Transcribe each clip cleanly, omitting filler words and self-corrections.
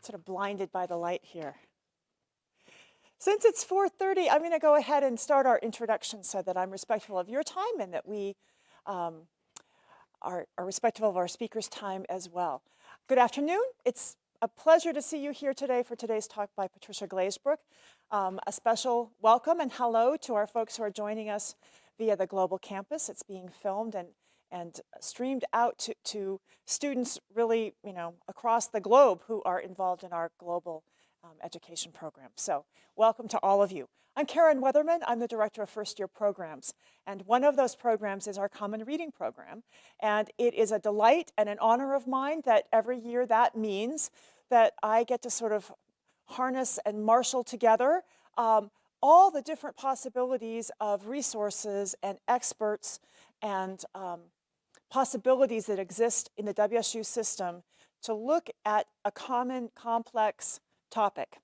sort of blinded by the light here. Since it's 4:30, I'm going to go ahead and start our introduction so that I'm respectful of your time and that we are respectful of our speakers' time as well. Good afternoon. It's a pleasure to see you here today for today's talk by Trish Glazebrook. A special welcome and hello to our folks who are joining us via the global campus. It's being filmed and streamed out to students really, across the globe who are involved in our global education program. So welcome to all of you. I'm Karen Weatherman. I'm the director of first year programs. And one of those programs is our Common Reading program. And it is a delight and an honor of mine that every year that means that I get to sort of harness and marshal together all the different possibilities of resources and experts and possibilities that exist in the WSU system to look at a common, complex topic.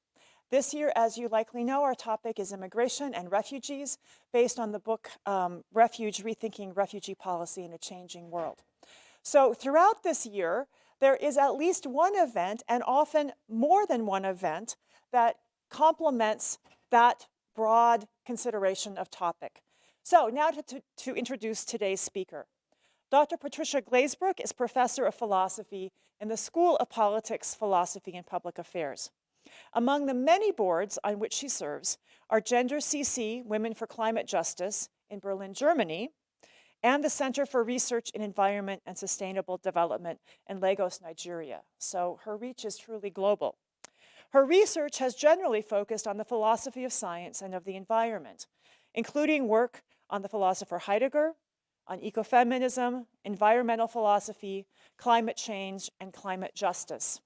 This year, as you likely know, our topic is immigration and refugees, based on the book Refuge, Rethinking Refugee Policy in a Changing World. So throughout this year, there is at least one event, and often more than one event, that complements that broad consideration of topic. So now to introduce today's speaker. Dr. Trish Glazebrook is professor of philosophy in the School of Politics, Philosophy, and Public Affairs. Among the many boards on which she serves are Gender CC, Women for Climate Justice in Berlin, Germany, and the Center for Research in Environment and Sustainable Development in Lagos, Nigeria. So her reach is truly global. Her research has generally focused on the philosophy of science and of the environment, including work on the philosopher Heidegger, on ecofeminism, environmental philosophy, climate change, and climate justice.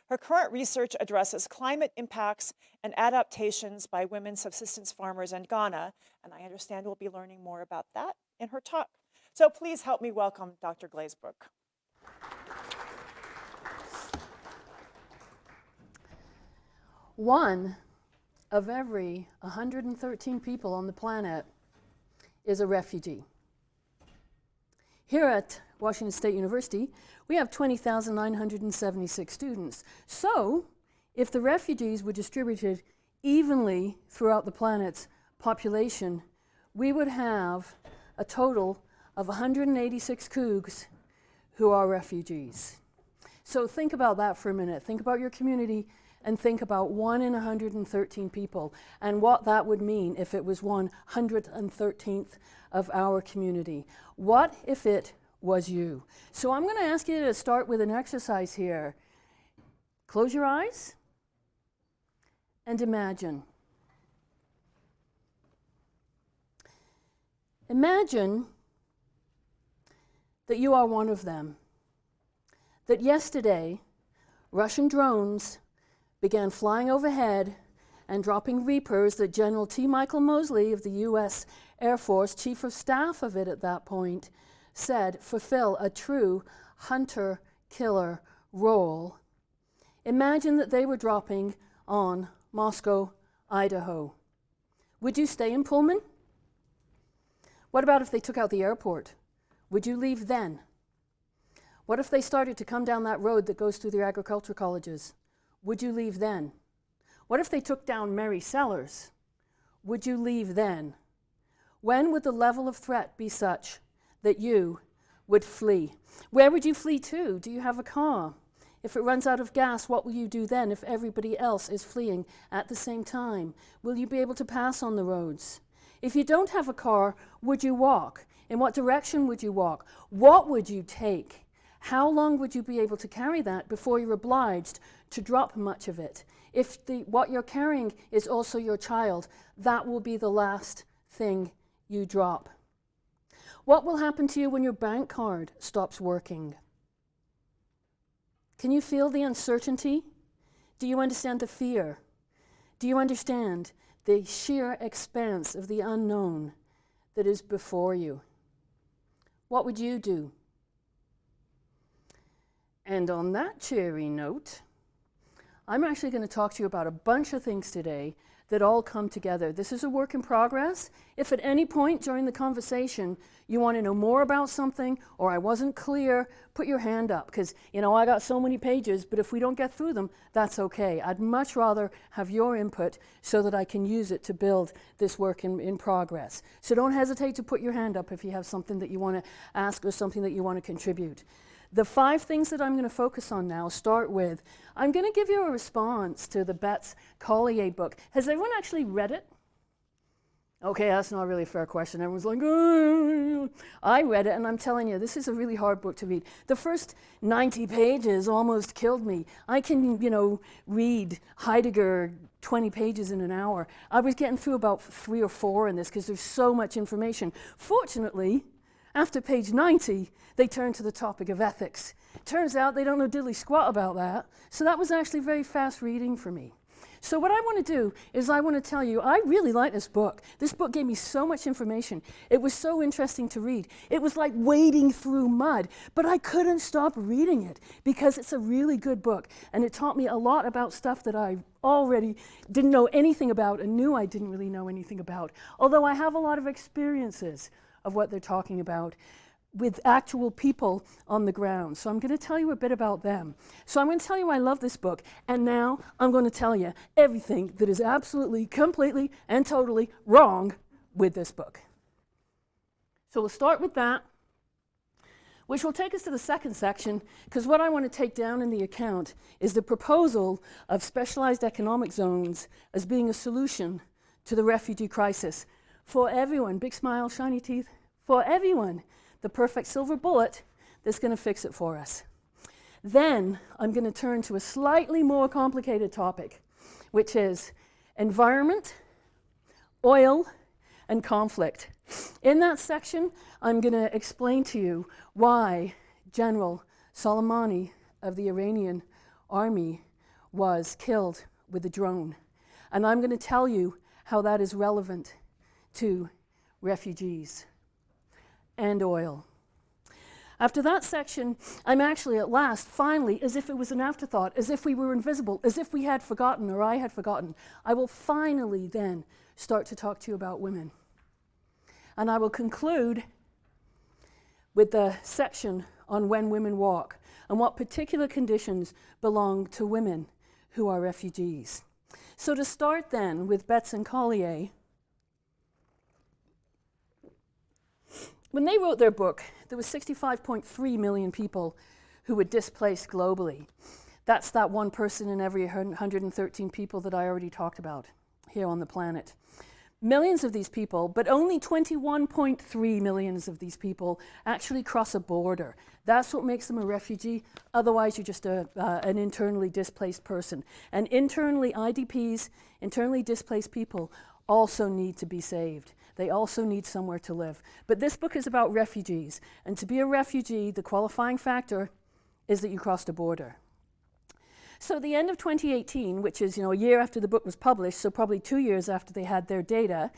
Her current research addresses climate impacts and adaptations by women subsistence farmers in Ghana, and I understand we'll be learning more about that in her talk. So please help me welcome Dr. Glazebrook. One of every 113 people on the planet is a refugee. Here at Washington State University, we have 20,976 students. So, if the refugees were distributed evenly throughout the planet's population, we would have a total of 186 Cougs who are refugees. So think about that for a minute. Think about your community and think about 1 in 113 people and what that would mean if it was 113th of our community. What if it was you? So I'm going to ask you to start with an exercise here. Close your eyes and imagine. Imagine that you are one of them. That yesterday, Russian drones began flying overhead and dropping Reapers that General T. Michael Mosley of the U.S. Air Force, Chief of Staff of it at that point, said fulfill a true hunter-killer role. Imagine that they were dropping on Moscow, Idaho. Would you stay in Pullman? What about if they took out the airport? Would you leave then? What if they started to come down that road that goes through the agriculture colleges? Would you leave then? What if they took down Mary Sellers? Would you leave then? When would the level of threat be such that you would flee? Where would you flee to? Do you have a car? If it runs out of gas, what will you do then if everybody else is fleeing at the same time? Will you be able to pass on the roads? If you don't have a car, would you walk? In what direction would you walk? What would you take? How long would you be able to carry that before you're obliged to drop much of it? If what you're carrying is also your child, that will be the last thing you drop. What will happen to you when your bank card stops working? Can you feel the uncertainty? Do you understand the fear? Do you understand the sheer expanse of the unknown that is before you? What would you do? And on that cheery note, I'm actually going to talk to you about a bunch of things today that all come together. This is a work in progress. If at any point during the conversation you want to know more about something or I wasn't clear, put your hand up, because I got so many pages, but if we don't get through them, that's okay. I'd much rather have your input so that I can use it to build this work in progress. So don't hesitate to put your hand up if you have something that you want to ask or something that you want to contribute. The 5 things that I'm going to focus on now start with, I'm going to give you a response to the Betts Collier book. Has everyone actually read it? Okay, that's not really a fair question. Everyone's like, oh. I read it, and I'm telling you, this is a really hard book to read. The first 90 pages almost killed me. I can, read Heidegger 20 pages in an hour. I was getting through about 3 or 4 in this because there's so much information. Fortunately, after page 90, they turn to the topic of ethics. Turns out they don't know diddly squat about that, so that was actually very fast reading for me. So what I want to do is I want to tell you, I really like this book. This book gave me so much information. It was so interesting to read. It was like wading through mud, but I couldn't stop reading it because it's a really good book, and it taught me a lot about stuff that I already didn't know anything about and knew I didn't really know anything about, although I have a lot of experiences of what they're talking about with actual people on the ground. So I'm going to tell you a bit about them. So I'm going to tell you I love this book, and now I'm going to tell you everything that is absolutely, completely, and totally wrong with this book. So we'll start with that, which will take us to the second section, because what I want to take down in the account is the proposal of specialized economic zones as being a solution to the refugee crisis. For everyone, big smile, shiny teeth, for everyone, the perfect silver bullet that's going to fix it for us. Then I'm going to turn to a slightly more complicated topic, which is environment, oil, and conflict. In that section, I'm going to explain to you why General Salamone of the Iranian army was killed with a drone. And I'm going to tell you how that is relevant to refugees and oil. After that section, I'm actually at last, finally, as if it was an afterthought, as if we were invisible, as if we had forgotten or I had forgotten, I will finally then start to talk to you about women. And I will conclude with the section on when women walk and what particular conditions belong to women who are refugees. So to start then with Betts and Collier, when they wrote their book, there was 65.3 million people who were displaced globally. That's that 1 person in every 113 people that I already talked about here on the planet. Millions of these people, but only 21.3 millions of these people actually cross a border. That's what makes them a refugee. Otherwise, you're just an internally displaced person. And internally, IDPs, internally displaced people, also need to be saved. They also need somewhere to live. But this book is about refugees. And to be a refugee, the qualifying factor is that you crossed a border. So at the end of 2018, which is a year after the book was published, so probably 2 years after they had their data,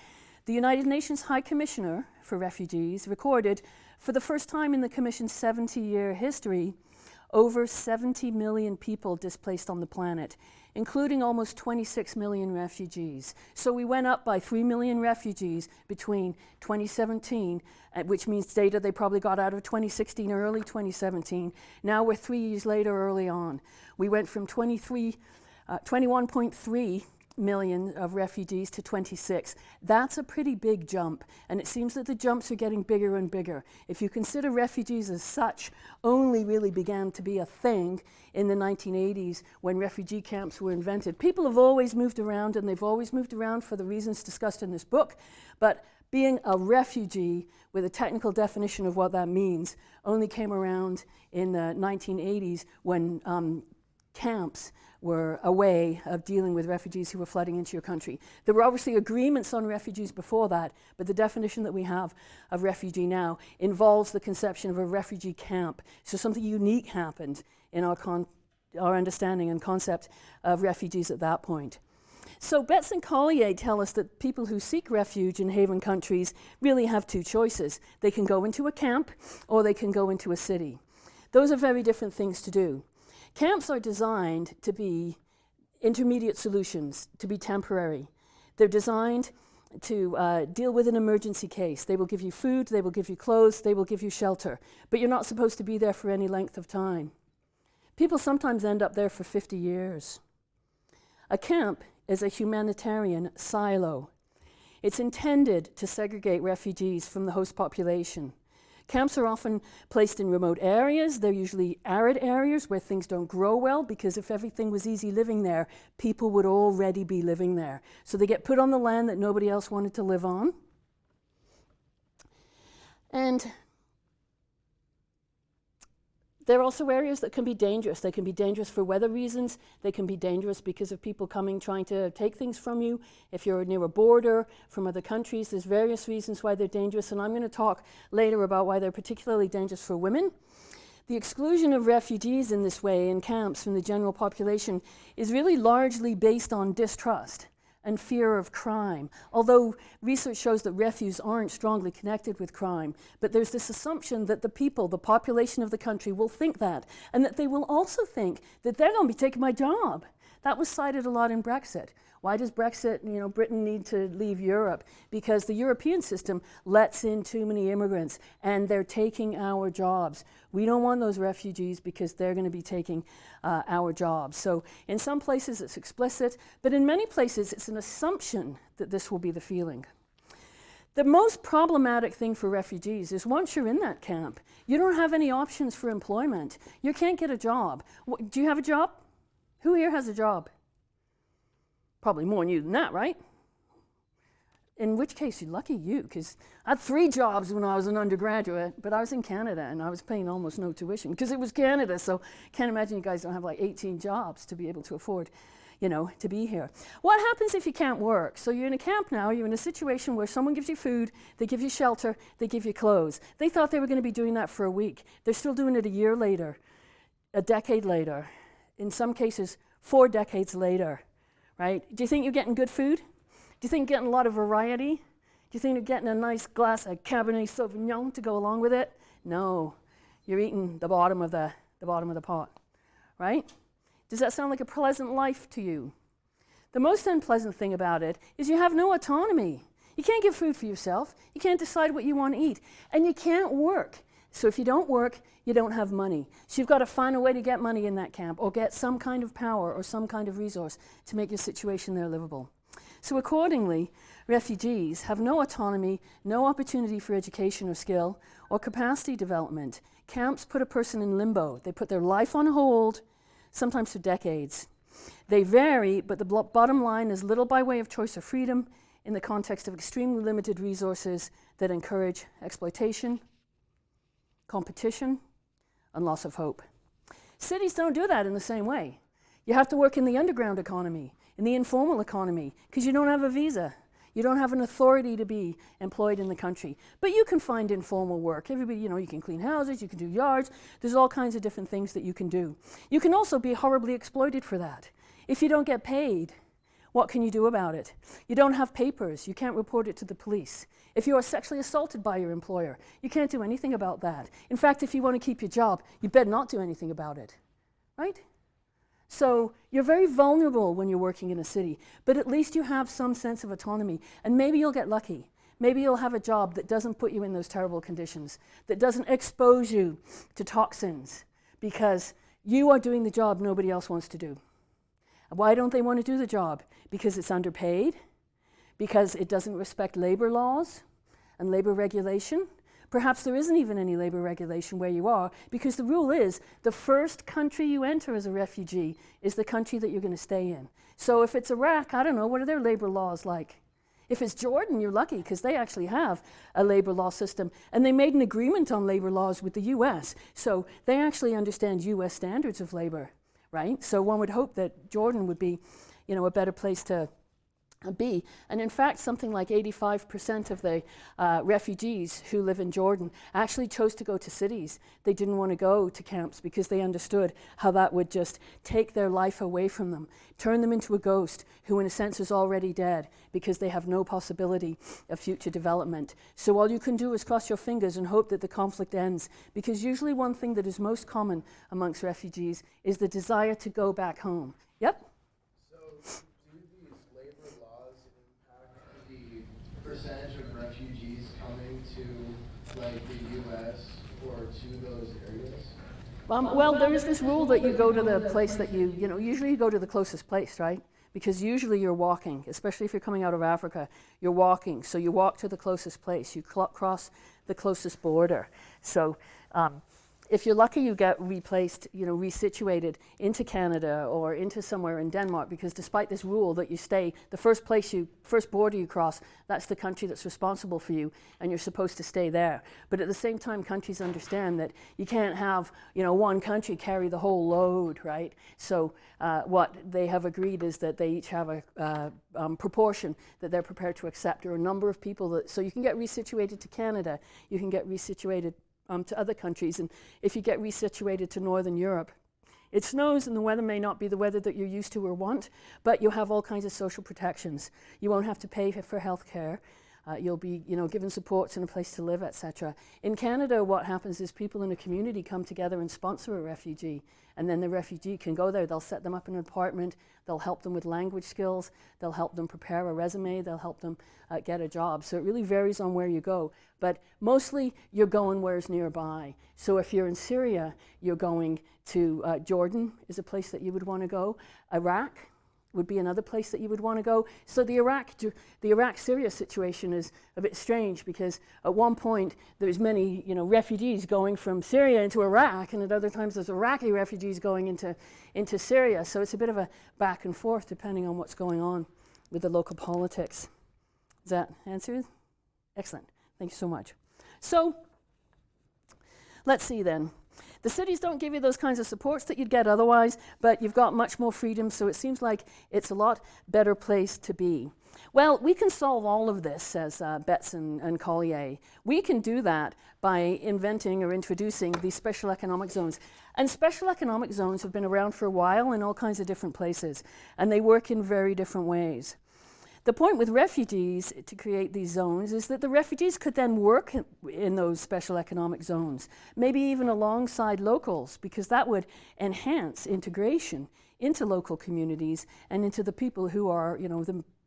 the United Nations High Commissioner for Refugees recorded, for the first time in the Commission's 70-year history, over 70 million people displaced on the planet, including almost 26 million refugees. So we went up by 3 million refugees between 2017, which means data they probably got out of 2016 or early 2017. Now we're 3 years later, early on. We went from 21.3 million of refugees to 26. That's a pretty big jump, and it seems that the jumps are getting bigger and bigger. If you consider refugees as such only really began to be a thing in the 1980s when refugee camps were invented. People have always moved around, and they've always moved around for the reasons discussed in this book, but being a refugee with a technical definition of what that means only came around in the 1980s when camps were a way of dealing with refugees who were flooding into your country. There were obviously agreements on refugees before that, but the definition that we have of refugee now involves the conception of a refugee camp. So something unique happened in our understanding and concept of refugees at that point. So Betts and Collier tell us that people who seek refuge in haven countries really have 2 choices. They can go into a camp or they can go into a city. Those are very different things to do. Camps are designed to be intermediate solutions, to be temporary. They're designed to deal with an emergency case. They will give you food, they will give you clothes, they will give you shelter, but you're not supposed to be there for any length of time. People sometimes end up there for 50 years. A camp is a humanitarian silo. It's intended to segregate refugees from the host population. Camps are often placed in remote areas. They're usually arid areas where things don't grow well, because if everything was easy living there, people would already be living there. So they get put on the land that nobody else wanted to live on. And they're also areas that can be dangerous. They can be dangerous for weather reasons. They can be dangerous because of people coming trying to take things from you. If you're near a border from other countries, there's various reasons why they're dangerous, and I'm going to talk later about why they're particularly dangerous for women. The exclusion of refugees in this way in camps from the general population is really largely based on distrust and fear of crime, although research shows that refugees aren't strongly connected with crime. But there's this assumption that the people, the population of the country, will think that, and that they will also think that they're going to be taking my job. That was cited a lot in Brexit. Why does Brexit, Britain need to leave Europe? Because the European system lets in too many immigrants, and they're taking our jobs. We don't want those refugees because they're going to be taking our jobs. So in some places it's explicit, but in many places it's an assumption that this will be the feeling. The most problematic thing for refugees is once you're in that camp, you don't have any options for employment. You can't get a job. Do you have a job? Who here has a job? Probably more than you than that, right? In which case, you're lucky you, because I had 3 jobs when I was an undergraduate, but I was in Canada and I was paying almost no tuition because it was Canada, so can't imagine you guys don't have like 18 jobs to be able to afford, to be here. What happens if you can't work? So you're in a camp now, you're in a situation where someone gives you food, they give you shelter, they give you clothes. They thought they were going to be doing that for a week. They're still doing it a year later, a decade later, in some cases 4 decades later. Right? Do you think you're getting good food? Do you think you're getting a lot of variety? Do you think you're getting a nice glass of Cabernet Sauvignon to go along with it? No, you're eating the bottom of the pot, right? Does that sound like a pleasant life to you? The most unpleasant thing about it is you have no autonomy. You can't get food for yourself. You can't decide what you want to eat, and you can't work. So if you don't work, you don't have money. So you've got to find a way to get money in that camp, or get some kind of power or some kind of resource to make your situation there livable. So accordingly, refugees have no autonomy, no opportunity for education or skill, or capacity development. Camps put a person in limbo. They put their life on hold, sometimes for decades. They vary, but the bottom line is little by way of choice or freedom in the context of extremely limited resources that encourage exploitation, competition, and loss of hope. Cities don't do that in the same way. You have to work in the underground economy, in the informal economy, because you don't have a visa. You don't have an authority to be employed in the country. But you can find informal work. Everybody, you can clean houses, you can do yards. There's all kinds of different things that you can do. You can also be horribly exploited for that. If you don't get paid, what can you do about it? You don't have papers. You can't report it to the police. If you are sexually assaulted by your employer, you can't do anything about that. In fact, if you want to keep your job, you better not do anything about it, right? So you're very vulnerable when you're working in a city, but at least you have some sense of autonomy, and maybe you'll get lucky. Maybe you'll have a job that doesn't put you in those terrible conditions, that doesn't expose you to toxins, because you are doing the job nobody else wants to do. Why don't they want to do the job? Because it's underpaid, because it doesn't respect labor laws and labor regulation. Perhaps there isn't even any labor regulation where you are, because the rule is the first country you enter as a refugee is the country that you're going to stay in. So if it's Iraq, I don't know, what are their labor laws like? If it's Jordan, you're lucky, because they actually have a labor law system, and they made an agreement on labor laws with the US, so they actually understand US standards of labor, right? So one would hope that Jordan would be, a better place to be. And in fact, something like 85% of the refugees who live in Jordan actually chose to go to cities. They didn't want to go to camps because they understood how that would just take their life away from them, turn them into a ghost who in a sense is already dead because they have no possibility of future development. So all you can do is cross your fingers and hope that the conflict ends, because usually one thing that is most common amongst refugees is the desire to go back home. Yep? like the U.S. or to those areas? Well, there is this rule that you go to the place that usually you go to the closest place, right? Because usually you're walking, especially if you're coming out of Africa, you're walking. So you walk to the closest place, you cross the closest border. So if you're lucky, you get replaced, resituated into Canada or into somewhere in Denmark, because despite this rule that you stay, the first border you cross, that's the country that's responsible for you, and you're supposed to stay there. But at the same time, countries understand that you can't have, one country carry the whole load, right? So what they have agreed is that they each have a proportion that they're prepared to accept, or a number of people so you can get resituated to Canada, you can get resituated to other countries. And if you get resituated to Northern Europe, it snows and the weather may not be the weather that you're used to or want, but you have all kinds of social protections. You won't have to pay for health care. You'll be, given supports and a place to live, etc. In Canada, what happens is people in a community come together and sponsor a refugee, and then the refugee can go there. They'll set them up in an apartment. They'll help them with language skills. They'll help them prepare a resume. They'll help them get a job. So it really varies on where you go, but mostly you're going where's nearby. So if you're in Syria, you're going to Jordan is a place that you would want to go. Iraq would be another place that you would want to go. So the Iraq-Syria situation is a bit strange, because at one point there's many refugees going from Syria into Iraq, and at other times there's Iraqi refugees going into Syria. So it's a bit of a back and forth depending on what's going on with the local politics. Does that answer? Excellent. Thank you so much. So let's see then. The cities don't give you those kinds of supports that you'd get otherwise, but you've got much more freedom, so it seems like it's a lot better place to be. Well, we can solve all of this, says Betts and Collier. We can do that by inventing or introducing these special economic zones. And special economic zones have been around for a while in all kinds of different places, and they work in very different ways. The point with refugees to create these zones is that the refugees could then work in those special economic zones, maybe even alongside locals, because that would enhance integration into local communities and into the people who are,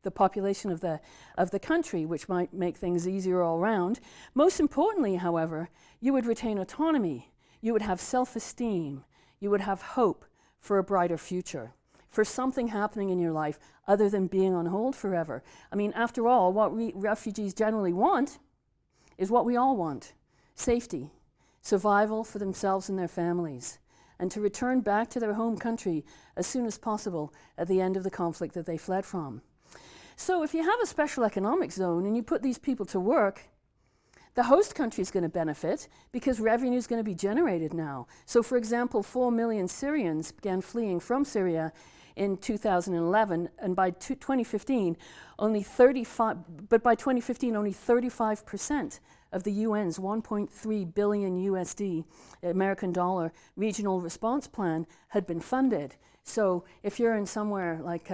the population of the country, which might make things easier all around. Most importantly, however, you would retain autonomy, you would have self-esteem, you would have hope for a brighter future, for something happening in your life other than being on hold forever. I mean, after all, what refugees generally want is what we all want: safety, survival for themselves and their families, and to return back to their home country as soon as possible at the end of the conflict that they fled from. So if you have a special economic zone and you put these people to work, the host country is going to benefit because revenue is going to be generated now. So for example, 4 million Syrians began fleeing from Syria in 2011, and by 2015, only 35% of the UN's 1.3 billion USD, American dollar, regional response plan had been funded. So if you're in somewhere like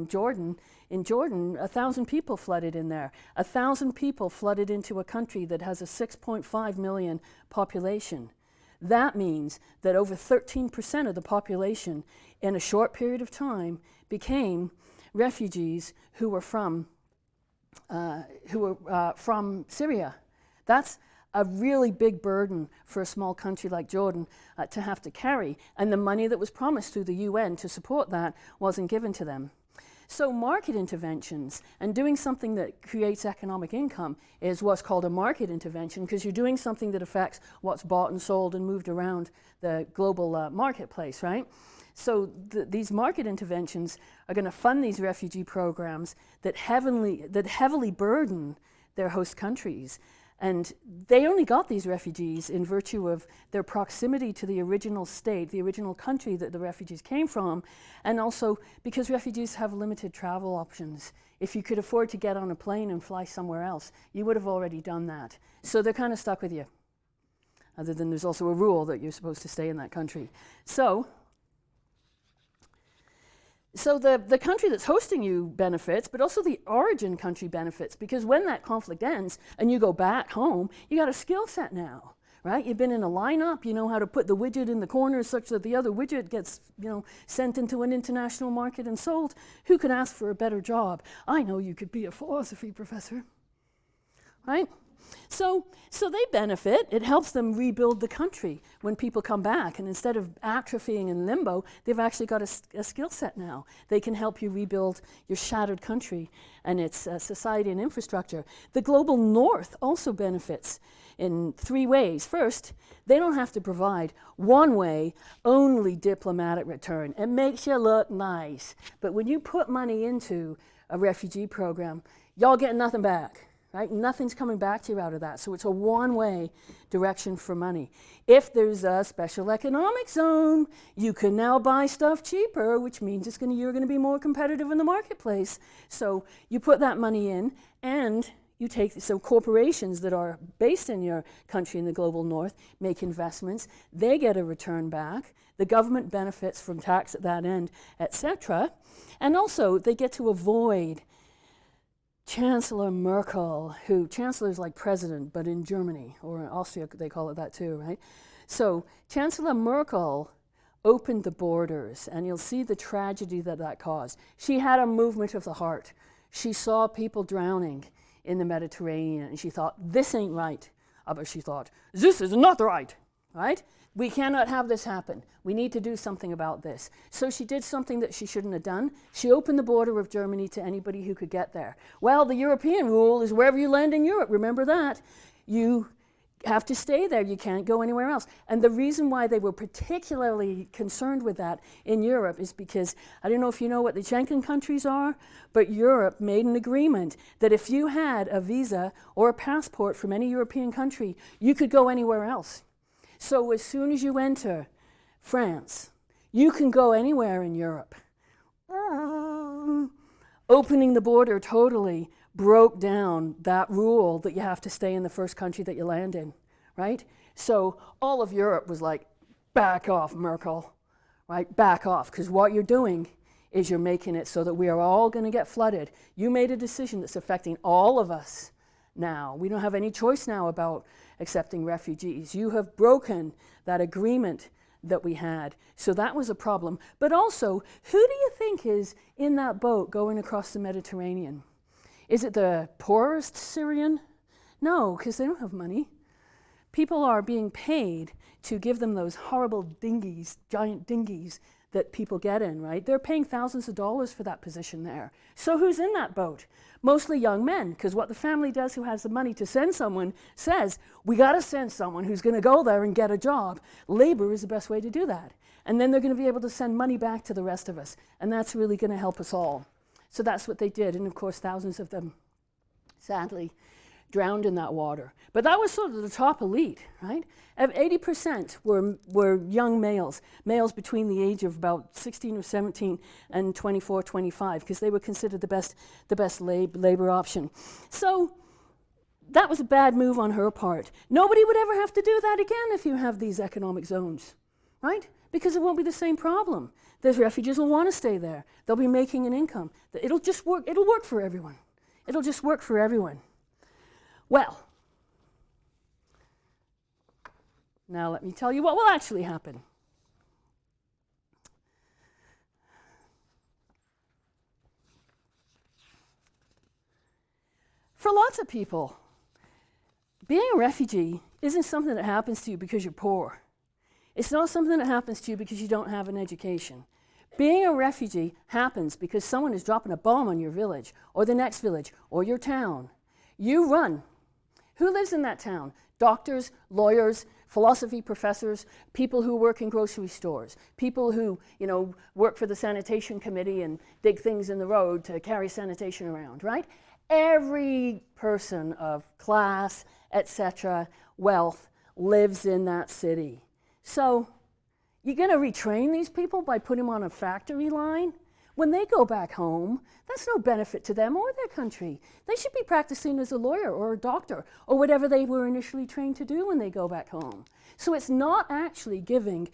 Jordan, in Jordan, 1,000 people flooded in there. 1,000 people flooded into a country that has a 6.5 million population. That means that over 13% of the population in a short period of time became refugees who were from Syria. That's a really big burden for a small country like Jordan to have to carry, and the money that was promised through the UN to support that wasn't given to them. So market interventions and doing something that creates economic income is what's called a market intervention, because you're doing something that affects what's bought and sold and moved around the global marketplace, right? So these market interventions are going to fund these refugee programs that heavily burden their host countries. And they only got these refugees in virtue of their proximity to the original state, the original country that the refugees came from, and also because refugees have limited travel options. If you could afford to get on a plane and fly somewhere else, you would have already done that. So they're kind of stuck with you. Other than there's also a rule that you're supposed to stay in that country. So the country that's hosting you benefits, but also the origin country benefits, because when that conflict ends and you go back home, you got a skill set now, right? You've been in a lineup, you know how to put the widget in the corner such that the other widget gets, sent into an international market and sold. Who could ask for a better job? I know you could be a philosophy professor, right? So they benefit. It helps them rebuild the country when people come back. And instead of atrophying in limbo, they've actually got a skill set now. They can help you rebuild your shattered country and its society and infrastructure. The global north also benefits in 3 ways. First, they don't have to provide one way, only diplomatic return. It makes you look nice. But when you put money into a refugee program, y'all get nothing back, right? Nothing's coming back to you out of that. So it's a one-way direction for money. If there's a special economic zone, you can now buy stuff cheaper, which means you're going to be more competitive in the marketplace. So you put that money in, and you take, so corporations that are based in your country in the global north make investments, they get a return back, the government benefits from tax at that end, etc. And also they get to avoid Chancellor Merkel, Chancellor's like president, but in Germany, or in Austria they call it that too, right? So Chancellor Merkel opened the borders, and you'll see the tragedy that caused. She had a movement of the heart. She saw people drowning in the Mediterranean, and she thought, this ain't right. But she thought, this is not right, right? We cannot have this happen. We need to do something about this. So she did something that she shouldn't have done. She opened the border of Germany to anybody who could get there. Well, the European rule is wherever you land in Europe, remember that. You have to stay there. You can't go anywhere else. And the reason why they were particularly concerned with that in Europe is because, I don't know if you know what the Schengen countries are, but Europe made an agreement that if you had a visa or a passport from any European country, you could go anywhere else. So as soon as you enter France, you can go anywhere in Europe. Opening the border totally broke down that rule that you have to stay in the first country that you land in, right? So all of Europe was like, back off, Merkel, right? Back off, because what you're doing is you're making it so that we are all going to get flooded. You made a decision that's affecting all of us now. We don't have any choice now about accepting refugees. You have broken that agreement that we had. So that was a problem. But also, who do you think is in that boat going across the Mediterranean? Is it the poorest Syrian? No, because they don't have money. People are being paid to give them those horrible dinghies, giant dinghies that people get in, right? They're paying thousands of dollars for that position there. So who's in that boat? Mostly young men, because what the family does who has the money to send someone says, we got to send someone who's going to go there and get a job. Labor is the best way to do that. And then they're going to be able to send money back to the rest of us. And that's really going to help us all. So that's what they did. And of course, thousands of them, sadly, drowned in that water. But that was sort of the top elite, right? 80% were young males between the age of about 16 or 17 and 24, 25, because they were considered the best labor option. So that was a bad move on her part. Nobody would ever have to do that again if you have these economic zones, right? Because it won't be the same problem. The refugees will want to stay there. They'll be making an income. It'll just work. It'll work for everyone. It'll just work for everyone. Well, now let me tell you what will actually happen. For lots of people, being a refugee isn't something that happens to you because you're poor. It's not something that happens to you because you don't have an education. Being a refugee happens because someone is dropping a bomb on your village, or the next village, or your town. You run. Who lives in that town? Doctors, lawyers, philosophy professors, people who work in grocery stores, people who, work for the sanitation committee and dig things in the road to carry sanitation around, right? Every person of class, etc., wealth, lives in that city. So you're going to retrain these people by putting them on a factory line? When they go back home, that's no benefit to them or their country. They should be practicing as a lawyer or a doctor or whatever they were initially trained to do when they go back home. So it's not actually giving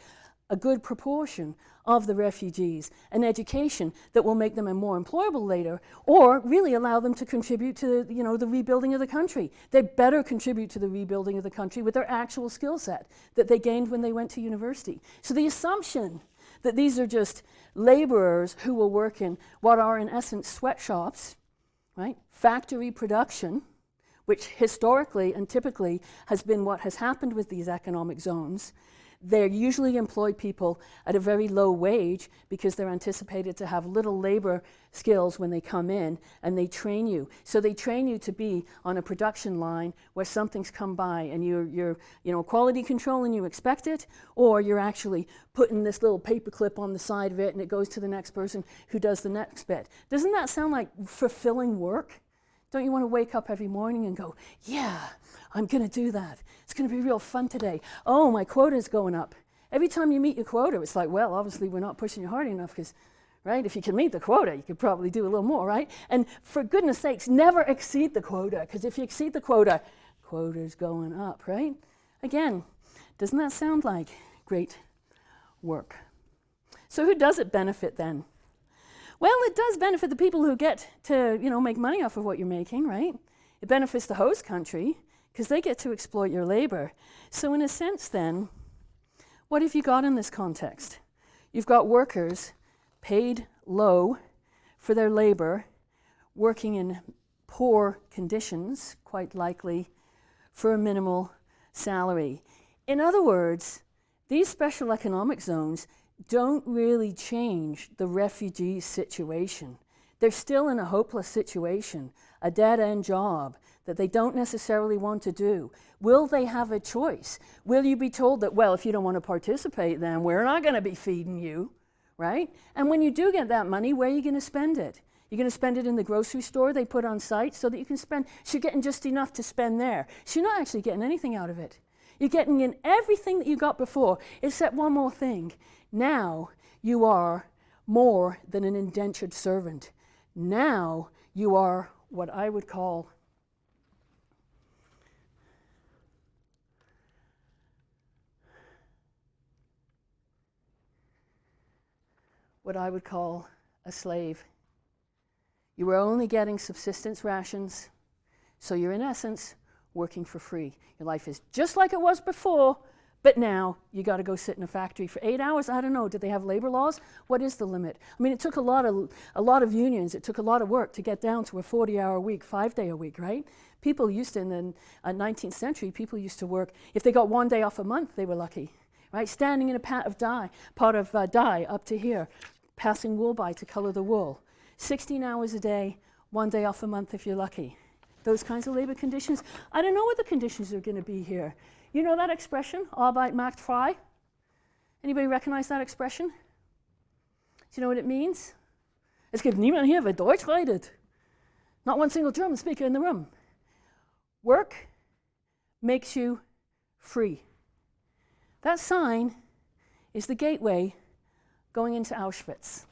a good proportion of the refugees an education that will make them more employable later, or really allow them to contribute to the rebuilding of the country. They better contribute to the rebuilding of the country with their actual skill set that they gained when they went to university. So the assumption that these are just laborers who will work in what are in essence sweatshops, right? Factory production, which historically and typically has been what has happened with these economic zones. They usually employ people at a very low wage because they're anticipated to have little labor skills when they come in, and they train you. So they train you to be on a production line where something's come by and you're quality control and you expect it, or you're actually putting this little paper clip on the side of it and it goes to the next person who does the next bit. Doesn't that sound like fulfilling work? Don't you want to wake up every morning and go, yeah, I'm going to do that. It's going to be real fun today. Oh, my quota's going up. Every time you meet your quota, it's like, well, obviously we're not pushing you hard enough because, right, if you can meet the quota, you could probably do a little more, right? And for goodness sakes, never exceed the quota, because if you exceed the quota's going up, right? Again, doesn't that sound like great work? So who does it benefit then? Well, it does benefit the people who get to, make money off of what you're making, right? It benefits the host country because they get to exploit your labor. So in a sense then, what have you got in this context? You've got workers paid low for their labor, working in poor conditions, quite likely, for a minimal salary. In other words, these special economic zones don't really change the refugee situation. They're still in a hopeless situation, a dead-end job that they don't necessarily want to do. Will they have a choice? Will you be told that, well, if you don't want to participate, then we're not going to be feeding you, right? And when you do get that money, where are you going to spend it? You're going to spend it in the grocery store they put on site so that you can spend, so you're getting just enough to spend there. So you're not actually getting anything out of it. You're getting in everything that you got before, except one more thing. Now you are more than an indentured servant. Now you are what I would call a slave. You are only getting subsistence rations, so you're in essence working for free. Your life is just like it was before, but now you got to go sit in a factory for 8 hours. I don't know. Do they have labor laws? What is the limit? I mean, it took a lot of unions. It took a lot of work to get down to a 40-hour week, 5-day a week, right? People used to, in the 19th century, people used to work. If they got 1 day off a month, they were lucky, right? Standing in a pot of dye up to here, passing wool by to color the wool. 16 hours a day, 1 day off a month if you're lucky. Those kinds of labor conditions. I don't know what the conditions are going to be here. You know that expression, Arbeit macht frei? Anybody recognize that expression? Do you know what it means? Es gibt niemand hier, wer Deutsch redet. Not one single German speaker in the room. Work makes you free. That sign is the gateway going into Auschwitz.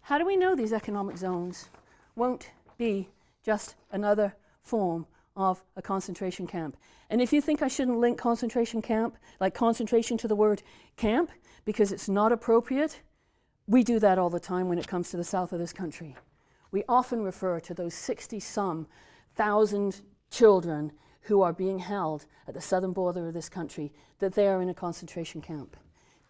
How do we know these economic zones won't be just another form of a concentration camp? And if you think I shouldn't link concentration camp, like concentration, to the word camp, because it's not appropriate, we do that all the time when it comes to the south of this country. We often refer to those 60-some thousand children who are being held at the southern border of this country, that they are in a concentration camp,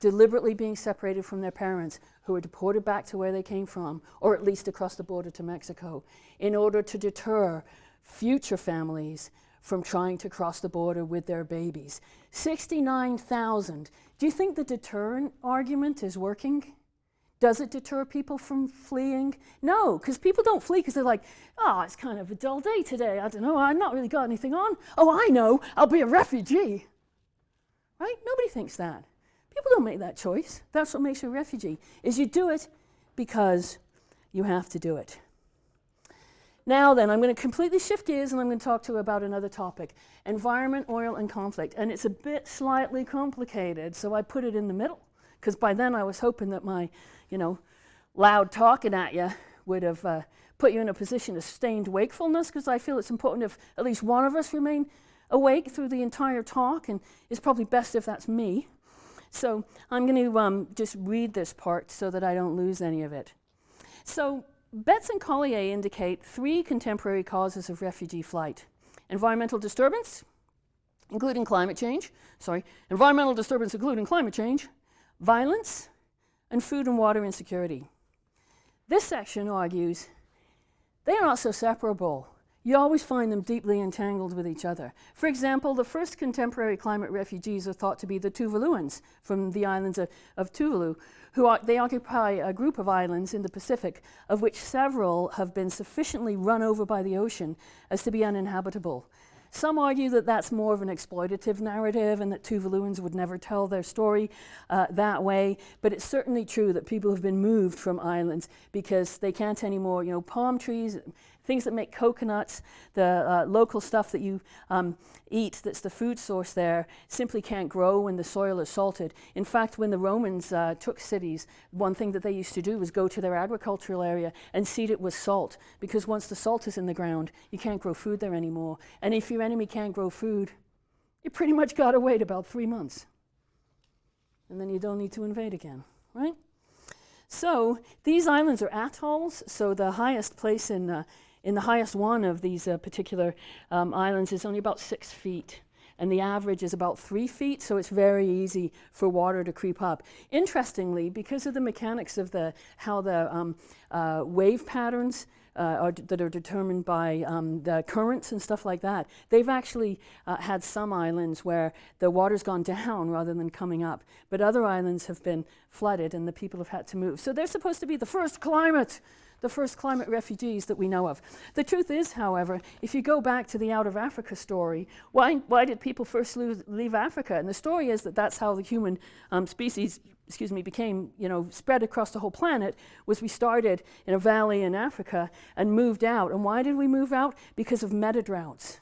deliberately being separated from their parents, who are deported back to where they came from, or at least across the border to Mexico, in order to deter future families from trying to cross the border with their babies. 69,000. Do you think the deterrent argument is working? Does it deter people from fleeing? No, because people don't flee because they're like, oh, it's kind of a dull day today. I don't know, I've not really got anything on. Oh, I know, I'll be a refugee. Right? Nobody thinks that. People don't make that choice. That's what makes you a refugee, is you do it because you have to do it. Now then, I'm going to completely shift gears and I'm going to talk to you about another topic, environment, oil, and conflict. And it's a bit slightly complicated, so I put it in the middle, because by then I was hoping that my, loud talking at you would have put you in a position of sustained wakefulness, because I feel it's important if at least one of us remain awake through the entire talk, and it's probably best if that's me. So I'm going to just read this part so that I don't lose any of it. So Betts and Collier indicate 3 contemporary causes of refugee flight: environmental disturbance, including climate change, violence, and food and water insecurity. This section argues they are not so separable. you always find them deeply entangled with each other. For example, the first contemporary climate refugees are thought to be the Tuvaluans from the islands of Tuvalu, they occupy a group of islands in the Pacific, of which several have been sufficiently run over by the ocean as to be uninhabitable. Some argue that that's more of an exploitative narrative and that Tuvaluans would never tell their story that way, but it's certainly true that people have been moved from islands because they can't anymore, palm trees, things that make coconuts, the local stuff that you eat that's the food source there simply can't grow when the soil is salted. In fact, when the Romans took cities, one thing that they used to do was go to their agricultural area and seed it with salt, because once the salt is in the ground, you can't grow food there anymore. And if your enemy can't grow food, you pretty much got to wait about 3 months. And then you don't need to invade again, right? So these islands are atolls, so the highest place in the highest one of these particular islands is only about 6 feet, and the average is about 3 feet, so it's very easy for water to creep up. Interestingly, because of the mechanics of how the wave patterns that are determined by the currents and stuff like that, they've actually had some islands where the water's gone down rather than coming up, but other islands have been flooded and the people have had to move. So they're supposed to be the first climate refugees that we know of. The truth is, however, if you go back to the Out of Africa story, why did people first leave Africa? And the story is that that's how the human species became, spread across the whole planet, was we started in a valley in Africa and moved out. And why did we move out? Because of meta droughts.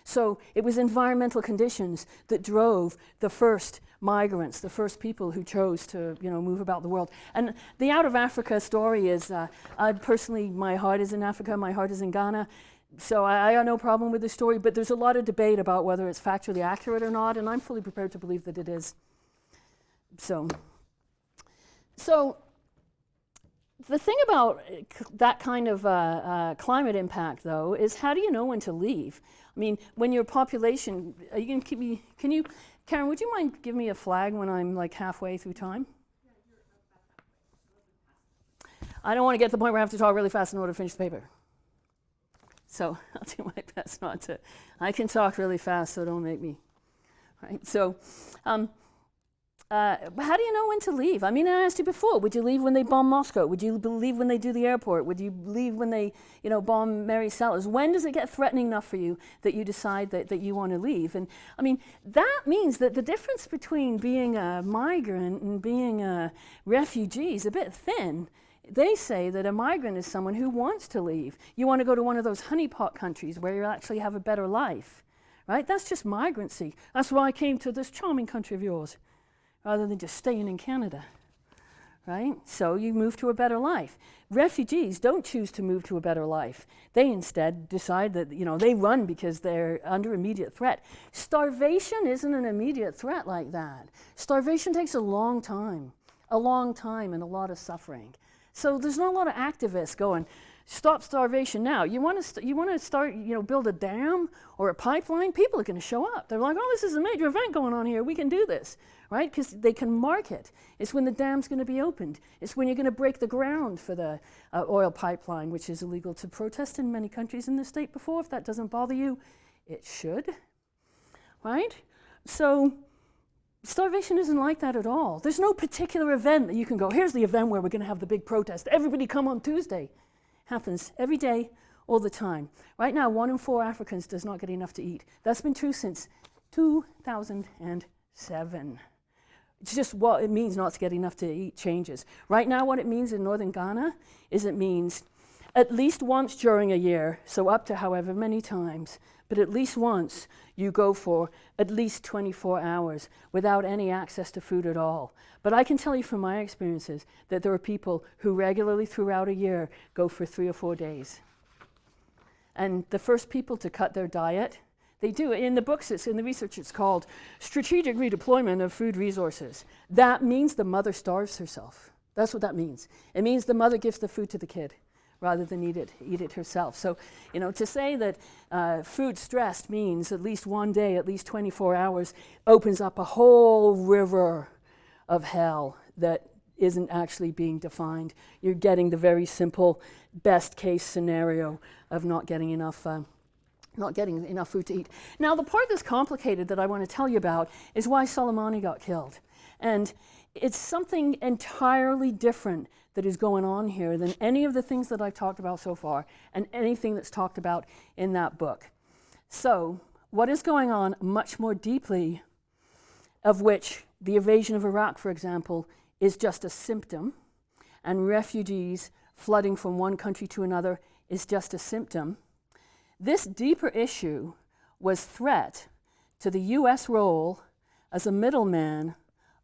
So it was environmental conditions that drove the first migrants, the first people who chose to, move about the world. And the Out of Africa story is, personally, my heart is in Africa, my heart is in Ghana. So I got no problem with the story, but there's a lot of debate about whether it's factually accurate or not, and I'm fully prepared to believe that it is. So the thing about that kind of climate impact, though, is how do you know when to leave? I mean, when your population, are you going to keep me, Karen, would you mind giving me a flag when I'm like halfway through time? I don't want to get to the point where I have to talk really fast in order to finish the paper. So I'll do my best not to. I can talk really fast, so don't make me. Right? So how do you know when to leave? I mean, I asked you before, would you leave when they bomb Moscow? Would you leave when they do the airport? Would you leave when they, bomb Mary Sellers? When does it get threatening enough for you that you decide that you want to leave? And I mean, that means that the difference between being a migrant and being a refugee is a bit thin. They say that a migrant is someone who wants to leave. You want to go to one of those honeypot countries where you actually have a better life, right? That's just migrancy. That's why I came to this charming country of yours, rather than just staying in Canada, right? So you move to a better life. Refugees don't choose to move to a better life. They instead decide that, they run because they're under immediate threat. Starvation isn't an immediate threat like that. Starvation takes a long time and a lot of suffering. So there's not a lot of activists going, stop starvation now. You want to start, build a dam or a pipeline, people are going to show up. They're like, oh, this is a major event going on here. We can do this, right? Because they can mark it. It's when the dam's going to be opened. It's when you're going to break the ground for the oil pipeline, which is illegal to protest in many countries in the state before. If that doesn't bother you, it should, right? So starvation isn't like that at all. There's no particular event that you can go, here's the event where we're going to have the big protest. Everybody come on Tuesday. Happens every day, all the time. Right now, 1 in 4 Africans does not get enough to eat. That's been true since 2007. It's just what it means not to get enough to eat changes. Right now, what it means in northern Ghana is it means at least once during a year, so up to however many times, but at least once you go for at least 24 hours without any access to food at all. But I can tell you from my experiences that there are people who regularly throughout a year go for 3 or 4 days. And the first people to cut their diet, they do. In the books, in the research, it's called Strategic Redeployment of Food Resources. That means the mother starves herself. That's what that means. It means the mother gives the food to the kid rather than eat it herself. So, to say that food stressed means at least one day, at least 24 hours, opens up a whole river of hell that isn't actually being defined. You're getting the very simple best case scenario of not getting enough food to eat. Now, the part that's complicated that I want to tell you about is why Salamone got killed. And it's something entirely different that is going on here than any of the things that I've talked about so far and anything that's talked about in that book. So, what is going on much more deeply, of which the invasion of Iraq, for example, is just a symptom, and refugees flooding from one country to another is just a symptom. This deeper issue was threat to the US role as a middleman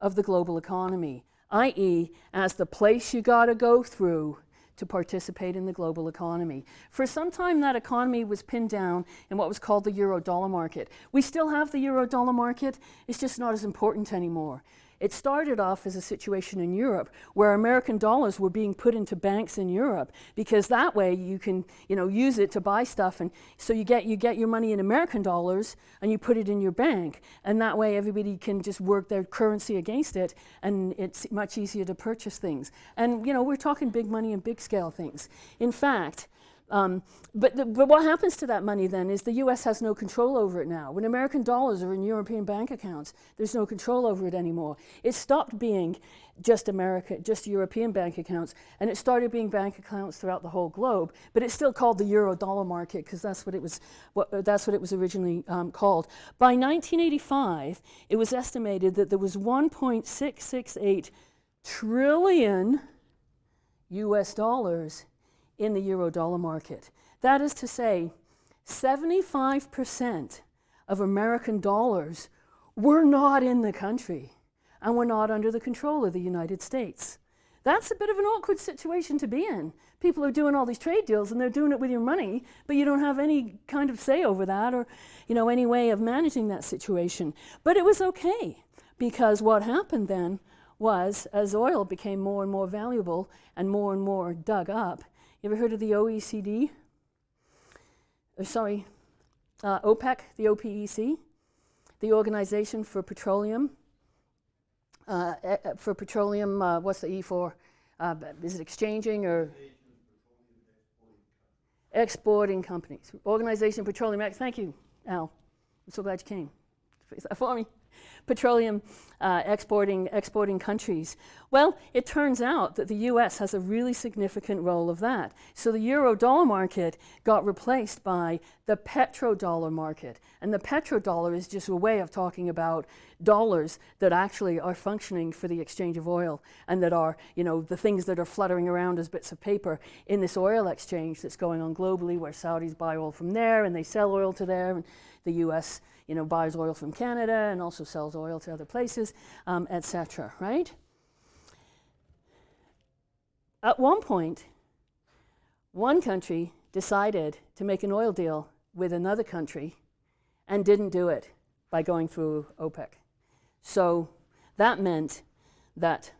of the global economy, i.e., as the place you gotta go through to participate in the global economy. For some time, that economy was pinned down in what was called the euro-dollar market. We still have the euro-dollar market, it's just not as important anymore. It started off as a situation in Europe where American dollars were being put into banks in Europe, because that way you can, use it to buy stuff, and so you get your money in American dollars and you put it in your bank, and that way everybody can just work their currency against it, and it's much easier to purchase things. And we're talking big money and big scale things. In fact, but what happens to that money then is the US has no control over it now. When American dollars are in European bank accounts, there's no control over it anymore. It stopped being just European bank accounts, and it started being bank accounts throughout the whole globe, but it's still called the euro-dollar market because that's what it was originally called. By 1985, it was estimated that there was 1.668 trillion US dollars in the euro-dollar market. That is to say, 75% of American dollars were not in the country and were not under the control of the United States. That's a bit of an awkward situation to be in. People are doing all these trade deals and they're doing it with your money, but you don't have any kind of say over that or any way of managing that situation. But it was okay, because what happened then was, as oil became more and more valuable and more dug up, you ever heard of the OECD? OPEC, the OPEC, the Organization for Petroleum. What's the E for? Is it exchanging or? Exporting companies. Organization of Petroleum. Thank you, Al. I'm so glad you came. Fix that for me. Petroleum exporting countries. Well, it turns out that the US has a really significant role of that. So the euro-dollar market got replaced by the petrodollar market. And the petrodollar is just a way of talking about dollars that actually are functioning for the exchange of oil, and that are, the things that are fluttering around as bits of paper in this oil exchange that's going on globally, where Saudis buy oil from there and they sell oil to there, and the US buys oil from Canada and also sells oil to other places, etc., right? At one point, one country decided to make an oil deal with another country and didn't do it by going through OPEC. So that meant that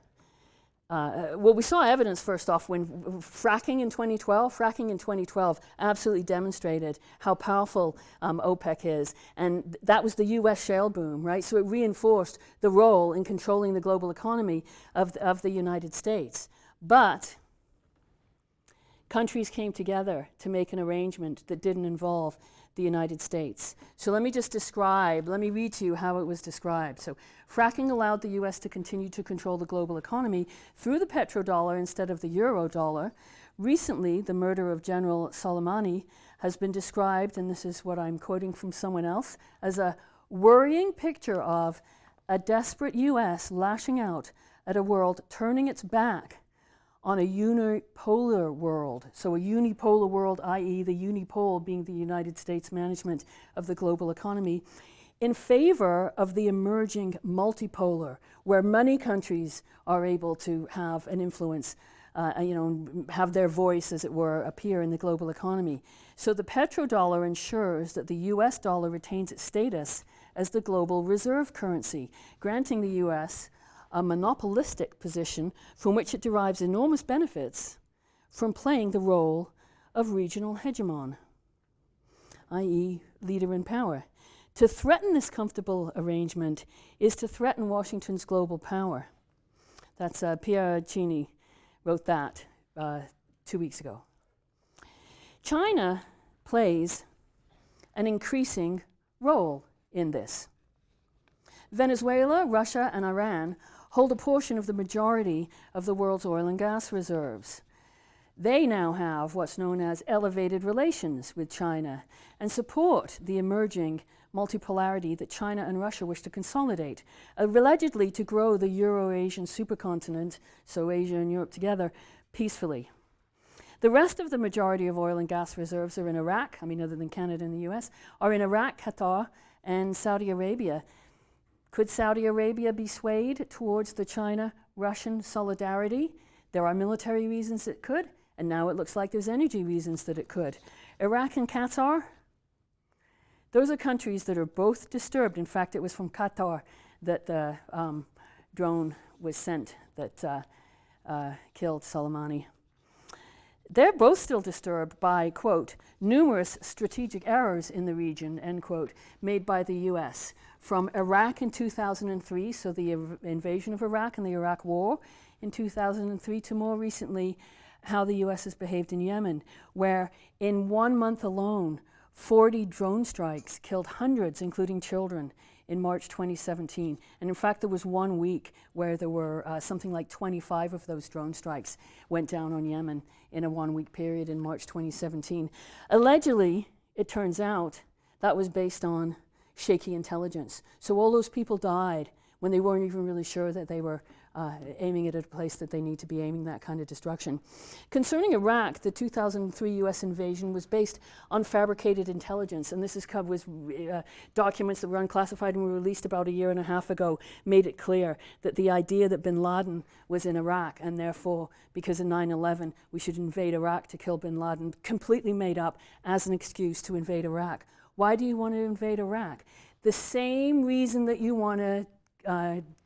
we saw evidence first off when fracking in 2012 absolutely demonstrated how powerful OPEC is, and that was the US shale boom, right? So it reinforced the role in controlling the global economy of the United States. But countries came together to make an arrangement that didn't involve the United States. So let me read to you how it was described. So fracking allowed the US to continue to control the global economy through the petrodollar instead of the euro-dollar. Recently, the murder of General Salamone has been described, and this is what I'm quoting from someone else, as a worrying picture of a desperate US lashing out at a world turning its back on a unipolar world. So a unipolar world, i.e. the unipole being the United States management of the global economy, in favor of the emerging multipolar, where many countries are able to have an influence, have their voice, as it were, appear in the global economy. So the petrodollar ensures that the US dollar retains its status as the global reserve currency, granting the US a monopolistic position from which it derives enormous benefits from playing the role of regional hegemon, i.e. leader in power. To threaten this comfortable arrangement is to threaten Washington's global power. That's Pierre Cini wrote that 2 weeks ago. China plays an increasing role in this. Venezuela, Russia, and Iran hold a portion of the majority of the world's oil and gas reserves. They now have what's known as elevated relations with China and support the emerging multipolarity that China and Russia wish to consolidate, allegedly to grow the Euro-Asian supercontinent, so Asia and Europe together, peacefully. The rest of the majority of oil and gas reserves are in Iraq, other than Canada and the US, are in Iraq, Qatar, and Saudi Arabia. Could Saudi Arabia be swayed towards the China-Russian solidarity? There are military reasons it could, and now it looks like there's energy reasons that it could. Iraq and Qatar, those are countries that are both disturbed. In fact, it was from Qatar that the drone was sent that killed Salamone. They're both still disturbed by, quote, numerous strategic errors in the region, end quote, made by the US. From Iraq in 2003, so the invasion of Iraq and the Iraq War in 2003, to more recently, how the US has behaved in Yemen, where in 1 month alone, 40 drone strikes killed hundreds, including children, in March 2017. And in fact, there was 1 week where there were something like 25 of those drone strikes went down on Yemen in a 1 week period in March 2017. Allegedly, it turns out, that was based on shaky intelligence. So all those people died when they weren't even really sure that they were aiming it at a place that they need to be aiming that kind of destruction. Concerning Iraq, the 2003 US invasion was based on fabricated intelligence, and this is documents that were unclassified and were released about 1.5 years ago, made it clear that the idea that bin Laden was in Iraq, and therefore, because of 9/11, we should invade Iraq to kill bin Laden, completely made up as an excuse to invade Iraq. Why do you want to invade Iraq? The same reason that you want to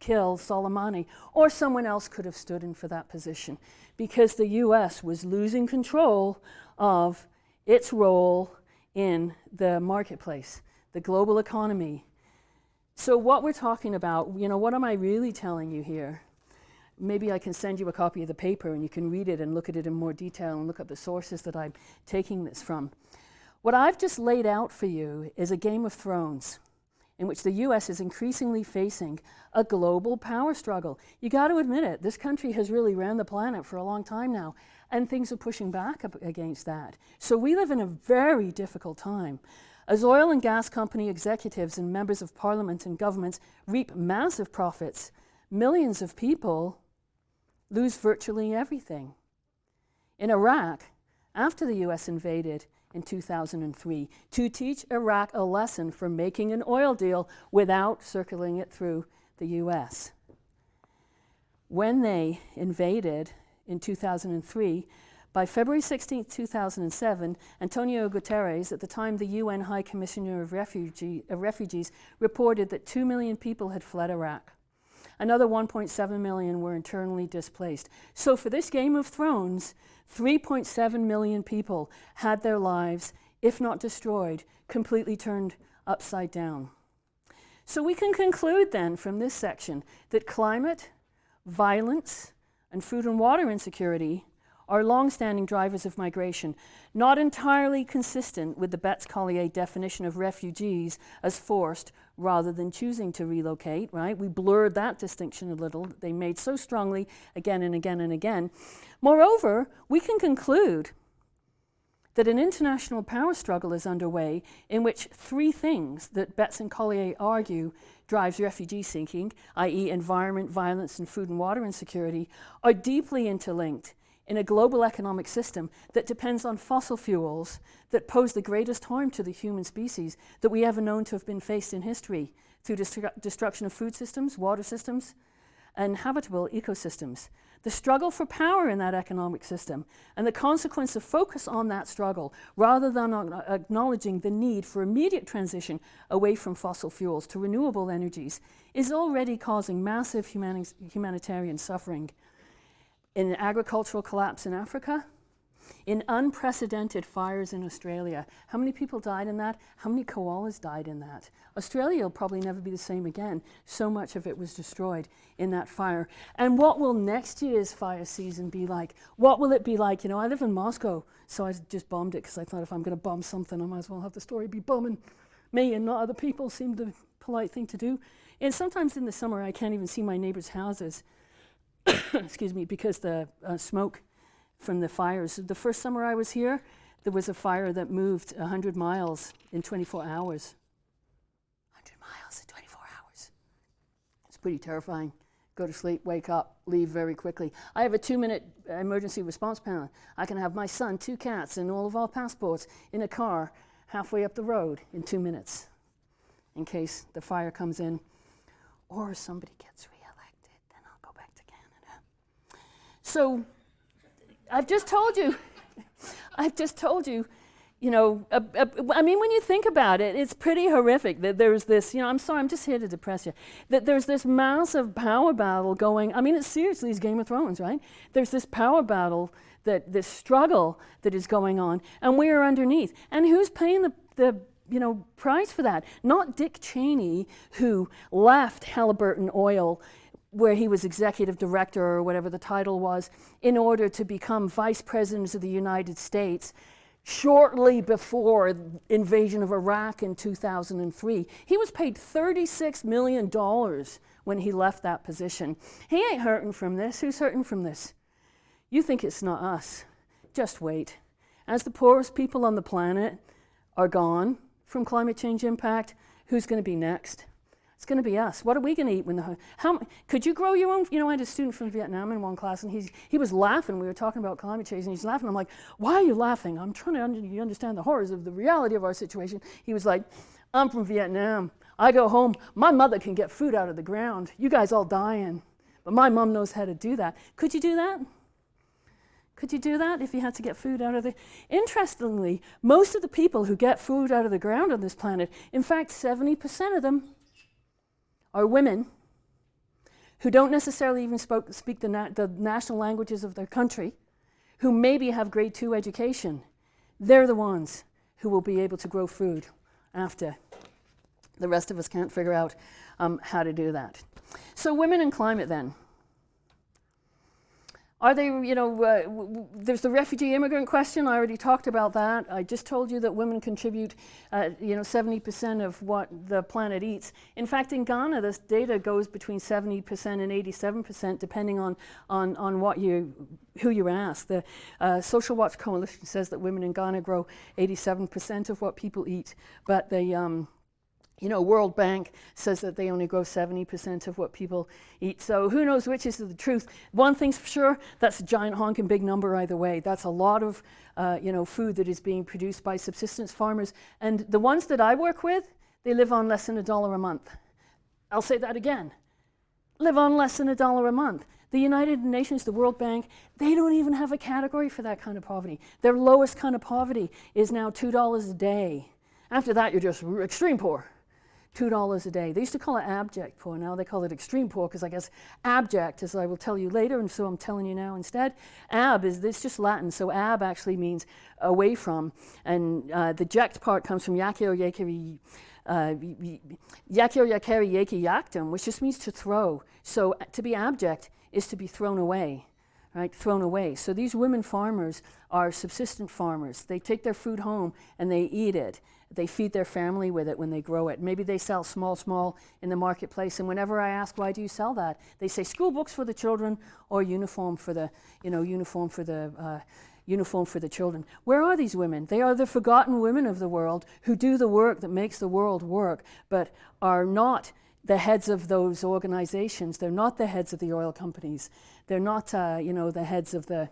kill Salamone, or someone else could have stood in for that position, because the US was losing control of its role in the marketplace, the global economy. So what we're talking about, what am I really telling you here? Maybe I can send you a copy of the paper and you can read it and look at it in more detail and look at the sources that I'm taking this from. What I've just laid out for you is a Game of Thrones, in which the US is increasingly facing a global power struggle. You got to admit it, this country has really ran the planet for a long time now, and things are pushing back up against that. So we live in a very difficult time. As oil and gas company executives and members of parliament and governments reap massive profits, millions of people lose virtually everything. In Iraq, after the US invaded in 2003, to teach Iraq a lesson for making an oil deal without circling it through the US. When they invaded in 2003, by February 16, 2007, Antonio Guterres, at the time the UN High Commissioner of Refugees, reported that 2 million people had fled Iraq. Another 1.7 million were internally displaced. So for this Game of Thrones, 3.7 million people had their lives, if not destroyed, completely turned upside down. So we can conclude then from this section that climate, violence, and food and water insecurity are long-standing drivers of migration, not entirely consistent with the Betz-Collier definition of refugees as forced rather than choosing to relocate, right? We blurred that distinction a little, they made so strongly again and again and again. Moreover, we can conclude that an international power struggle is underway in which 3 things that Betz and Collier argue drives refugee seeking, i.e. environment, violence, and food and water insecurity, are deeply interlinked in a global economic system that depends on fossil fuels that pose the greatest harm to the human species that we ever known to have been faced in history through destruction of food systems, water systems, and habitable ecosystems. The struggle for power in that economic system and the consequence of focus on that struggle rather than acknowledging the need for immediate transition away from fossil fuels to renewable energies is already causing massive humanitarian suffering in agricultural collapse in Africa, in unprecedented fires in Australia. How many people died in that? How many koalas died in that? Australia will probably never be the same again. So much of it was destroyed in that fire. And what will next year's fire season be like? What will it be like? You know, I live in Moscow, so I just bombed it because I thought if I'm going to bomb something, I might as well have the story be bombing me and not other people. Seemed the polite thing to do. And sometimes in the summer, I can't even see my neighbors' houses, excuse me, because the smoke from the fires. The first summer I was here, there was a fire that moved 100 miles in 24 hours. 100 miles in 24 hours. It's pretty terrifying. Go to sleep, wake up, leave very quickly. I have a 2-minute emergency response plan. I can have my son, 2 cats, and all of our passports in a car halfway up the road in 2 minutes in case the fire comes in or somebody gets reelected. Then I'll go back to Canada. So I've just told you, you know, I mean, when you think about it, it's pretty horrific that there's this, you know, I'm sorry, I'm just here to depress you, that there's this massive power battle going. I mean, it seriously is Game of Thrones, right? There's this power battle, this struggle that is going on, and we are underneath. And who's paying the you know, price for that? Not Dick Cheney, who left Halliburton Oil, where he was executive director or whatever the title was, in order to become vice president of the United States shortly before the invasion of Iraq in 2003. He was paid $36 million when he left that position. He ain't hurting from this. Who's hurting from this? You think it's not us. Just wait. As the poorest people on the planet are gone from climate change impact, who's going to be next? It's going to be us. What are we going to eat when could you grow your own? You know, I had a student from Vietnam in one class, and he was laughing. We were talking about climate change, and he's laughing. I'm like, why are you laughing? I'm trying to understand the horrors of the reality of our situation. He was like, I'm from Vietnam. I go home. My mother can get food out of the ground. You guys all dying. But my mom knows how to do that. Could you do that? Could you do that if you had to get food out of the... Interestingly, most of the people who get food out of the ground on this planet, in fact, 70% of them are women who don't necessarily even speak the national languages of their country, who maybe have grade 2 education. They're the ones who will be able to grow food after the rest of us can't figure out how to do that. So women and climate then. Are they, you know, there's the refugee immigrant question. I already talked about that. I just told you that women contribute, you know, 70% of what the planet eats. In fact, in Ghana, this data goes between 70% and 87%, depending on what who you ask. The Social Watch Coalition says that women in Ghana grow 87% of what people eat, but the you know, World Bank says that they only grow 70% of what people eat. So who knows which is the truth? One thing's for sure, that's a giant honking big number either way. That's a lot of, you know, food that is being produced by subsistence farmers. And the ones that I work with, they live on less than $1 a month. I'll say that again. Live on less than $1 a month. The United Nations, the World Bank, they don't even have a category for that kind of poverty. Their lowest kind of poverty is now $2 a day. After that, you're just extreme poor. $2 a day. They used to call it abject poor. Now they call it extreme poor because I guess abject, as I will tell you later, and so I'm telling you now instead. It's just Latin, so ab actually means away from, and the ject part comes from yakio yakiri yaki yaktum, which just means to throw. So to be abject is to be thrown away. Right, thrown away. So these women farmers are subsistent farmers. They take their food home and they eat it. They feed their family with it when they grow it. Maybe they sell small in the marketplace. And whenever I ask, why do you sell that? They say school books for the children or uniform for the, you know, uniform for the children. Where are these women? They are the forgotten women of the world who do the work that makes the world work, but are not the heads of those organizations. They're not the heads of the oil companies. They're not, you know, the heads of the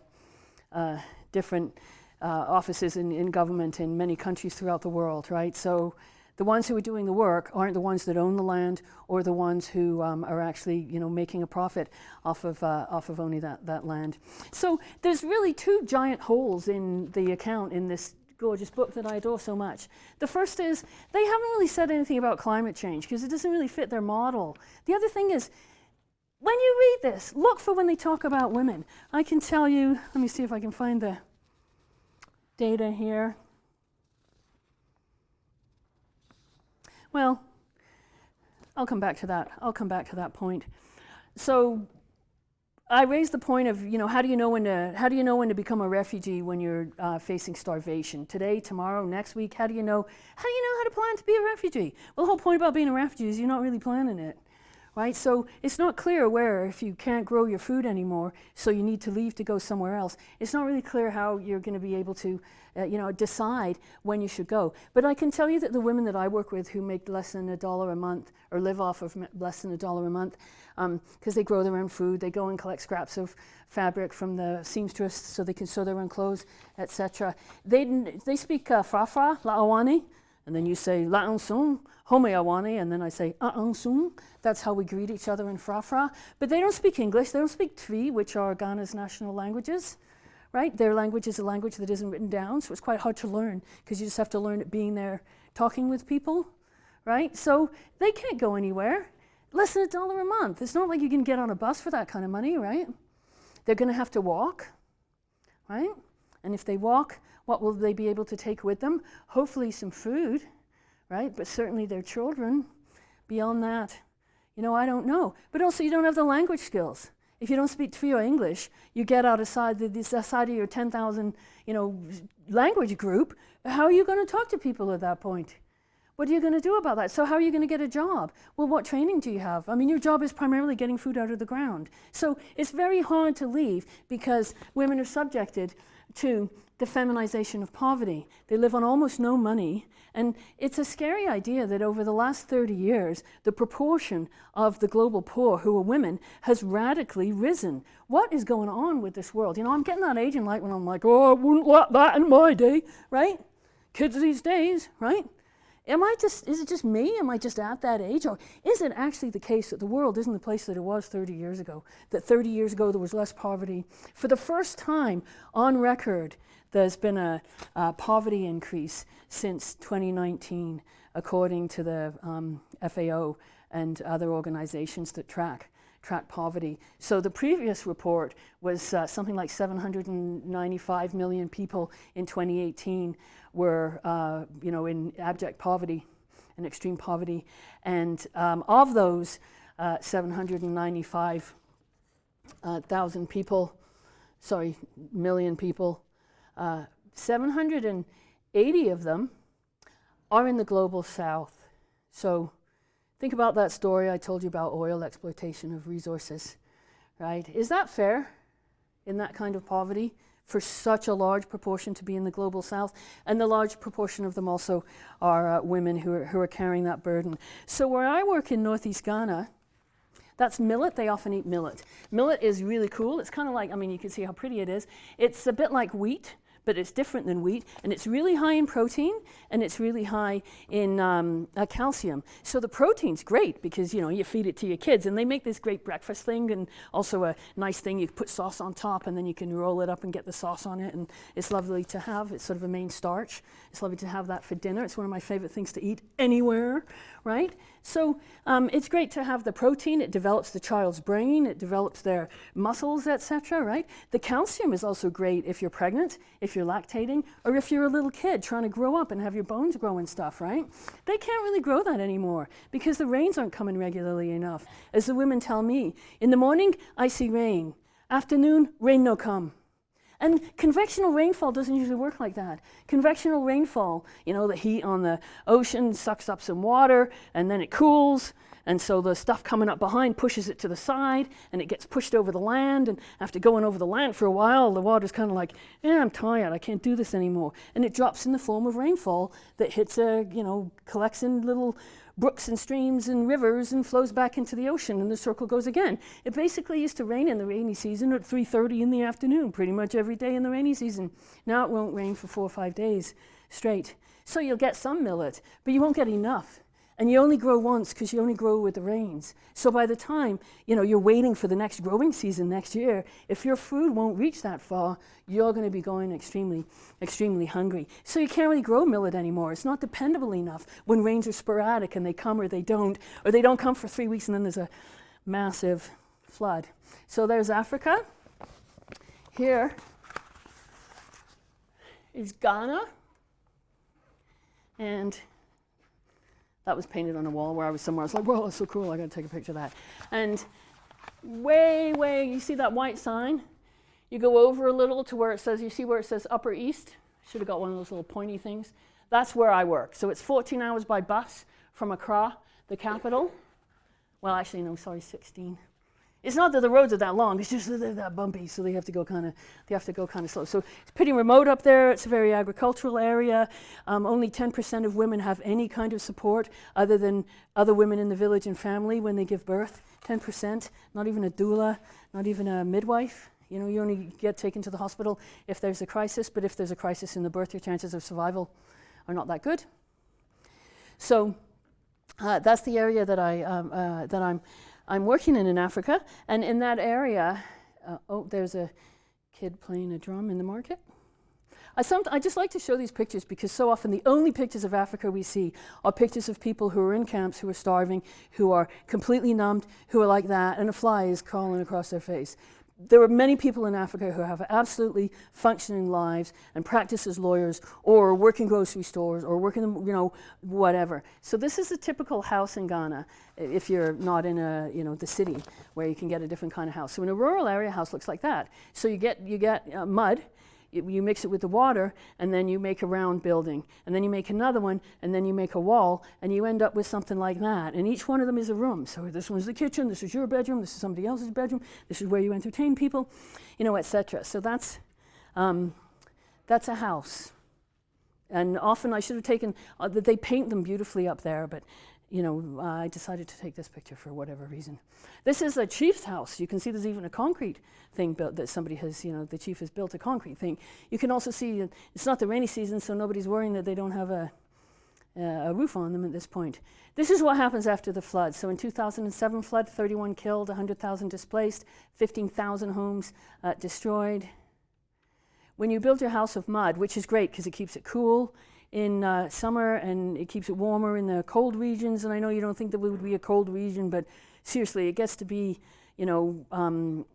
different offices in government in many countries throughout the world, right? So the ones who are doing the work aren't the ones that own the land or the ones who are actually, you know, making a profit off of owning that land. So there's really 2 giant holes in the account in this gorgeous book that I adore so much. The first is they haven't really said anything about climate change because it doesn't really fit their model. The other thing is, when you read this, look for when they talk about women. I can tell you, let me see if I can find the data here. Well, I'll come back to that. I'll come back to that point. So I raised the point of, how do you know when to become a refugee when you're facing starvation? Today, tomorrow, next week, how do you know how to plan to be a refugee? Well, the whole point about being a refugee is you're not really planning it, right? So it's not clear where, if you can't grow your food anymore, so you need to leave to go somewhere else. It's not really clear how you're going to be able to, decide when you should go. But I can tell you that the women that I work with who make less than $1 a month, or live off of less than $1 a month, because they grow their own food, they go and collect scraps of fabric from the seamstress so they can sew their own clothes, etc. They speak Frafra, Laawani, and then you say La'ansung, Home Awani, and then I say A'ansung. That's how we greet each other in Frafra. But they don't speak English, they don't speak Twi, which are Ghana's national languages, right? Their language is a language that isn't written down, so it's quite hard to learn, because you just have to learn it being there, talking with people, right? So they can't go anywhere. Less than $1 a month. It's not like you can get on a bus for that kind of money, right? They're going to have to walk, right? And if they walk, what will they be able to take with them? Hopefully some food, right? But certainly their children. Beyond that, I don't know. But also you don't have the language skills. If you don't speak Twi or English, you get outside of your 10,000, language group. How are you going to talk to people at that point? What are you going to do about that? So how are you going to get a job? Well, what training do you have? I mean, your job is primarily getting food out of the ground. So it's very hard to leave because women are subjected to the feminization of poverty. They live on almost no money. And it's a scary idea that over the last 30 years, the proportion of the global poor who are women has radically risen. What is going on with this world? I'm getting that age in life when I'm like, oh, I wouldn't let that in my day, right? Kids these days, right? Is it just me? Am I just at that age? Or is it actually the case that the world isn't the place that it was 30 years ago? That 30 years ago there was less poverty? For the first time on record, there's been a poverty increase since 2019, according to the FAO and other organizations that track poverty. So the previous report was something like 795 million people in 2018 were, in abject poverty and extreme poverty. And of those million people, 780 of them are in the global south. So think about that story I told you about oil exploitation of resources, right? Is that fair in that kind of poverty for such a large proportion to be in the global south? And the large proportion of them also are women who are carrying that burden. So where I work in northeast Ghana, that's millet. They often eat millet. Millet is really cool. It's kind of like, you can see how pretty it is. It's a bit like wheat, but it's different than wheat, and it's really high in protein, and it's really high in calcium. So the protein's great because, you feed it to your kids, and they make this great breakfast thing, and also a nice thing, you put sauce on top, and then you can roll it up and get the sauce on it, and it's lovely to have. It's sort of a main starch. It's lovely to have that for dinner. It's one of my favorite things to eat anywhere, right? So it's great to have the protein. It develops the child's brain. It develops their muscles, etc., right? The calcium is also great if you're pregnant, if you're lactating, or if you're a little kid trying to grow up and have your bones grow and stuff, right? They can't really grow that anymore because the rains aren't coming regularly enough. As the women tell me, in the morning, I see rain. Afternoon, rain no come. And convectional rainfall doesn't usually work like that. Convectional rainfall, the heat on the ocean sucks up some water, and then it cools, and so the stuff coming up behind pushes it to the side, and it gets pushed over the land, and after going over the land for a while, the water's kind of like, I'm tired, I can't do this anymore. And it drops in the form of rainfall that hits collects in little brooks and streams and rivers and flows back into the ocean, and the circle goes again. It basically used to rain in the rainy season at 3:30 in the afternoon, pretty much every day in the rainy season. Now it won't rain for 4 or 5 days straight. So you'll get some millet, but you won't get enough. And you only grow once because you only grow with the rains. So by the time, you're waiting for the next growing season next year, if your food won't reach that far, you're going to be going extremely, extremely hungry. So you can't really grow millet anymore. It's not dependable enough when rains are sporadic and they come or they don't come for 3 weeks and then there's a massive flood. So there's Africa. Here is Ghana. And that was painted on a wall where I was somewhere. I was like, whoa, that's so cool, I gotta take a picture of that. And way, you see that white sign? You go over a little to where it says, you see where it says Upper East? Should have got one of those little pointy things. That's where I work. So it's 14 hours by bus from Accra, the capital. Well, actually, no, sorry, 16. It's not that the roads are that long, it's just that they're that bumpy, so they have to go kind of slow. So it's pretty remote up there. It's a very agricultural area. Only 10% of women have any kind of support other than other women in the village and family when they give birth. 10%, not even a doula, not even a midwife. You know, you only get taken to the hospital if there's a crisis, but if there's a crisis in the birth, your chances of survival are not that good. So that's the area that I'm working in Africa, and in that area, there's a kid playing a drum in the market. I just like to show these pictures because so often the only pictures of Africa we see are pictures of people who are in camps, who are starving, who are completely numbed, who are like that, and a fly is crawling across their face. There are many people in Africa who have absolutely functioning lives and practice as lawyers or work in grocery stores or work in, you know, whatever. So this is a typical house in Ghana if you're not in a, you know, the city where you can get a different kind of house. So in a rural area, a house looks like that. So you get mud. You mix it with the water, and then you make a round building, and then you make another one, and then you make a wall, and you end up with something like that. And each one of them is a room. So this one's the kitchen, this is your bedroom, this is somebody else's bedroom, this is where you entertain people, you know, etc. So that's a house. And often I should have taken, they paint them beautifully up there, but you know, I decided to take this picture for whatever reason. This is a chief's house. You can see there's even a concrete thing built that somebody has, you know, the chief has built a concrete thing. You can also see that it's not the rainy season, so nobody's worrying that they don't have a roof on them at this point. This is what happens after the flood. So in 2007 flood, 31 killed, 100,000 displaced, 15,000 homes destroyed. When you build your house of mud, which is great because it keeps it cool in summer and it keeps it warmer in the cold regions, and I know you don't think that we would be a cold region, but seriously, it gets to be, you know,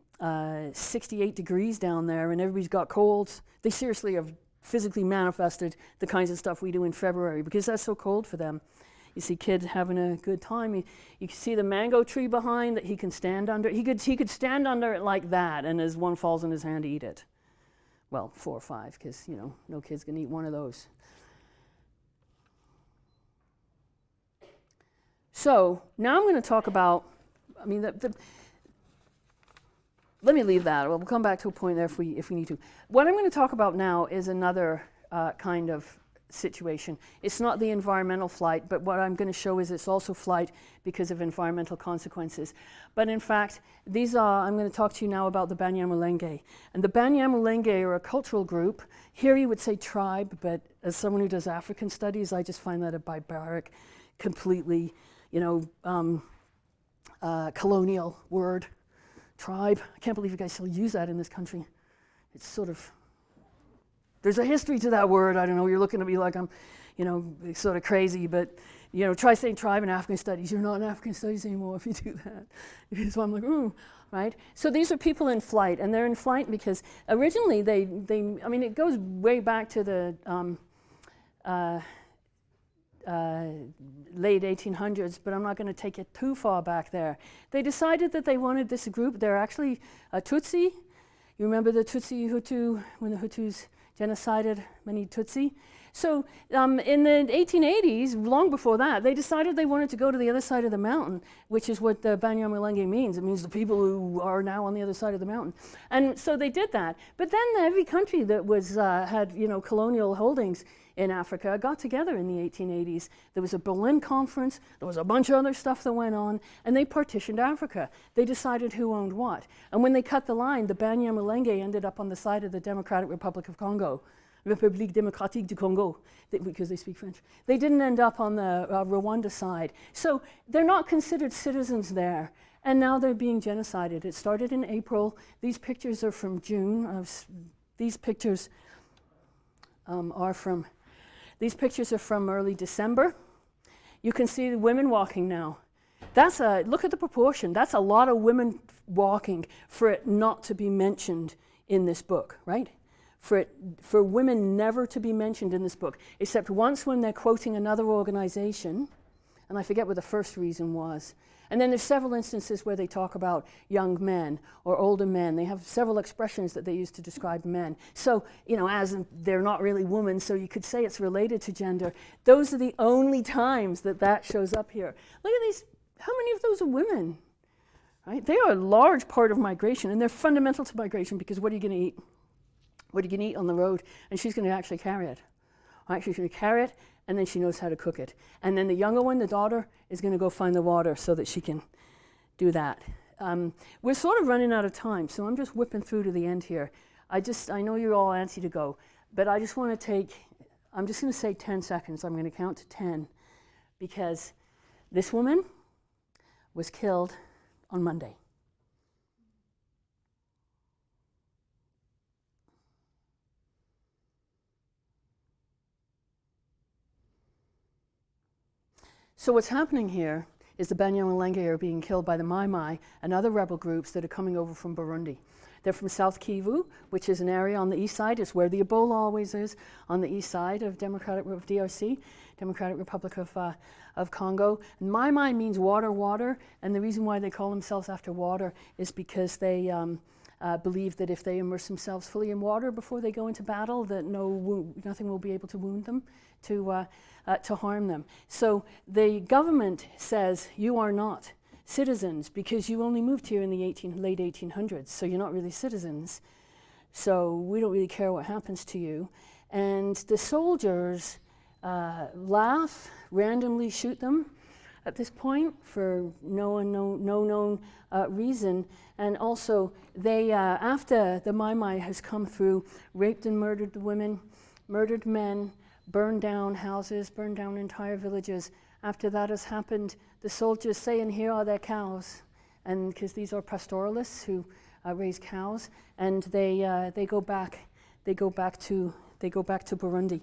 68 degrees down there and everybody's got colds. They seriously have physically manifested the kinds of stuff we do in February because that's so cold for them. You see kids having a good time. You can see the mango tree behind that he can stand under. He could stand under it like that, and as one falls in his hand, eat it. Well, 4 or 5, because, you know, no kid's gonna eat one of those. So now I'm going to talk about, I mean, let me leave that. We'll come back to a point there if we need to. What I'm going to talk about now is another kind of situation. It's not the environmental flight, but what I'm going to show is it's also flight because of environmental consequences. But in fact, I'm going to talk to you now about the Banyamulenge. And the Banyamulenge are a cultural group. Here you would say tribe, but as someone who does African studies, I just find that a barbaric, completely, you know, colonial word. Tribe. I can't believe you guys still use that in this country. It's sort of, there's a history to that word. I don't know, you're looking at me like I'm, you know, sort of crazy, but, you know, try saying tribe in African studies. You're not in African studies anymore if you do that. So I'm like, ooh, right? So these are people in flight, and they're in flight because originally I mean, it goes way back to the late 1800s, but I'm not going to take it too far back there. They decided that they wanted this group. They're actually a Tutsi. You remember the Tutsi Hutu, when the Hutus genocided many Tutsi? So in the 1880s, long before that, they decided they wanted to go to the other side of the mountain, which is what the Banyamulenge means. It means the people who are now on the other side of the mountain. And so they did that. But then every country that was had, you know, colonial holdings in Africa got together in the 1880s. There was a Berlin conference, there was a bunch of other stuff that went on, and they partitioned Africa. They decided who owned what. And when they cut the line, the Banyamulenge ended up on the side of the Democratic Republic of Congo, République démocratique du Congo, because they speak French. They didn't end up on the Rwanda side. So they're not considered citizens there, and now they're being genocided. It started in April. These pictures are from June. These pictures are from early December. You can see the women walking now. Look at the proportion. That's a lot of women walking for it not to be mentioned in this book, right? for women never to be mentioned in this book, except once when they're quoting another organization, and I forget what the first reason was. And then there's several instances where they talk about young men or older men. They have several expressions that they use to describe men. So, you know, as they're not really women, so you could say it's related to gender. Those are the only times that that shows up here. Look at these, how many of those are women? Right? They are a large part of migration, and they're fundamental to migration because what are you going to eat? What are you going to eat on the road? And she's going to actually carry it. Right? She's going to carry it, and then she knows how to cook it. And then the younger one, the daughter, is going to go find the water so that she can do that. We're sort of running out of time, so I'm just whipping through to the end here. I know you're all antsy to go, but I just want to I'm just going to say 10 seconds. I'm going to count to 10 because this woman was killed on Monday. So what's happening here is the Banyamulenge are being killed by the Mai Mai and other rebel groups that are coming over from Burundi. They're from South Kivu, which is an area on the east side. It's where the Ebola always is, on the east side of DRC, Democratic Republic of Congo. And Mai Mai means water, water, and the reason why they call themselves after water is because they believe that if they immerse themselves fully in water before they go into battle, that nothing will be able to wound them, to harm them. So the government says you are not citizens because you only moved here in the late 1800s, so you're not really citizens. So we don't really care what happens to you. And the soldiers laugh, randomly shoot them at this point for no known reason. And also, they after the Mai Mai has come through, raped and murdered the women, murdered men, burned down houses, burned down entire villages. After that has happened, the soldiers say, and here are their cows, and because these are pastoralists who raise cows, and they go back to Burundi.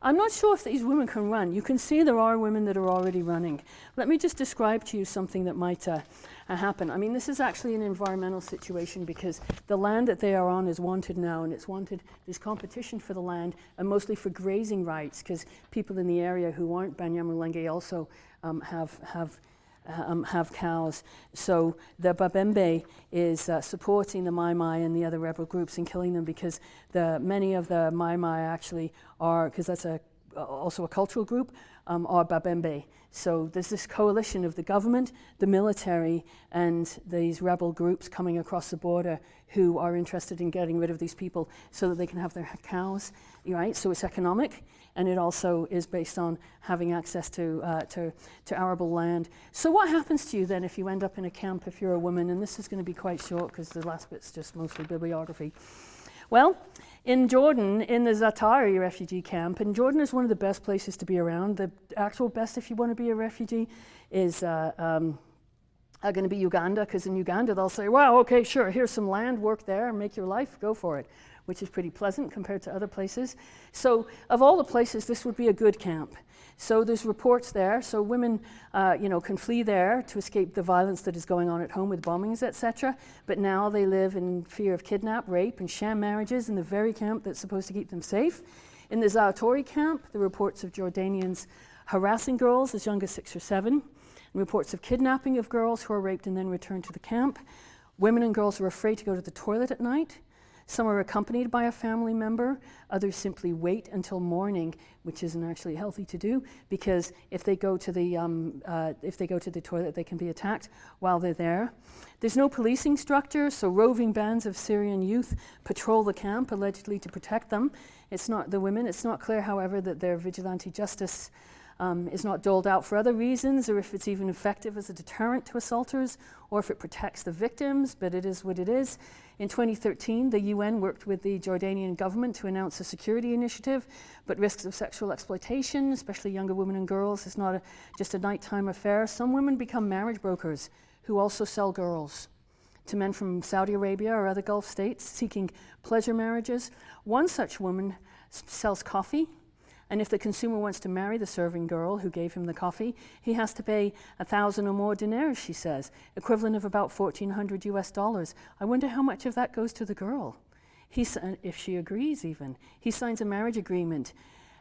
I'm not sure if these women can run. You can see there are women that are already running. Let me just describe to you something that might happen. I mean, this is actually an environmental situation because the land that they are on is wanted now, and it's wanted, there's competition for the land, and mostly for grazing rights, because people in the area who aren't Banyamulenge also have cows. So the Babembe is supporting the Mai Mai and the other rebel groups and killing them because many of the Mai Mai actually are, because that's also a cultural group, are Babembe. So there's this coalition of the government, the military, and these rebel groups coming across the border who are interested in getting rid of these people so that they can have their cows, right? So it's economic, and it also is based on having access to arable land. So what happens to you then if you end up in a camp if you're a woman? And this is going to be quite short because the last bit's just mostly bibliography. Well, in Jordan, in the Zatari refugee camp, and Jordan is one of the best places to be around. The actual best if you want to be a refugee is going to be Uganda, because in Uganda they'll say, wow, okay, sure, here's some land, work there, make your life, go for it, which is pretty pleasant compared to other places. So of all the places, this would be a good camp. So there's reports there, so women can flee there to escape the violence that is going on at home with bombings, etc. But now they live in fear of kidnap, rape, and sham marriages in the very camp that's supposed to keep them safe. In the Zaatari camp, the reports of Jordanians harassing girls as young as 6 or 7, and reports of kidnapping of girls who are raped and then returned to the camp. Women and girls are afraid to go to the toilet at night. Some are accompanied by a family member. Others simply wait until morning, which isn't actually healthy to do, because if they go to the toilet, they can be attacked while they're there. There's no policing structure, so roving bands of Syrian youth patrol the camp, allegedly to protect them. It's not the women. It's not clear, however, that their vigilante justice is not doled out for other reasons, or if it's even effective as a deterrent to assaulters, or if it protects the victims, but it is what it is. In 2013, the UN worked with the Jordanian government to announce a security initiative, but risks of sexual exploitation, especially younger women and girls, is not just a nighttime affair. Some women become marriage brokers who also sell girls to men from Saudi Arabia or other Gulf states seeking pleasure marriages. One such woman sells coffee, and if the consumer wants to marry the serving girl who gave him the coffee, he has to pay 1,000 or more dinars, she says, equivalent of about $1,400 US. I wonder how much of that goes to the girl. if she agrees even. He signs a marriage agreement,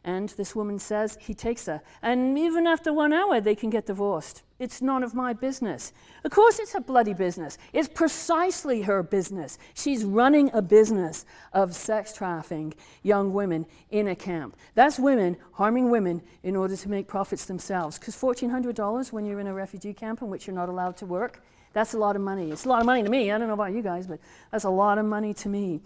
and this woman says he takes her. And even after 1 hour, they can get divorced. It's none of my business. Of course it's her bloody business. It's precisely her business. She's running a business of sex trafficking young women in a camp. That's women harming women in order to make profits themselves. Because $1,400 when you're in a refugee camp in which you're not allowed to work, that's a lot of money. It's a lot of money to me. I don't know about you guys, but that's a lot of money to me.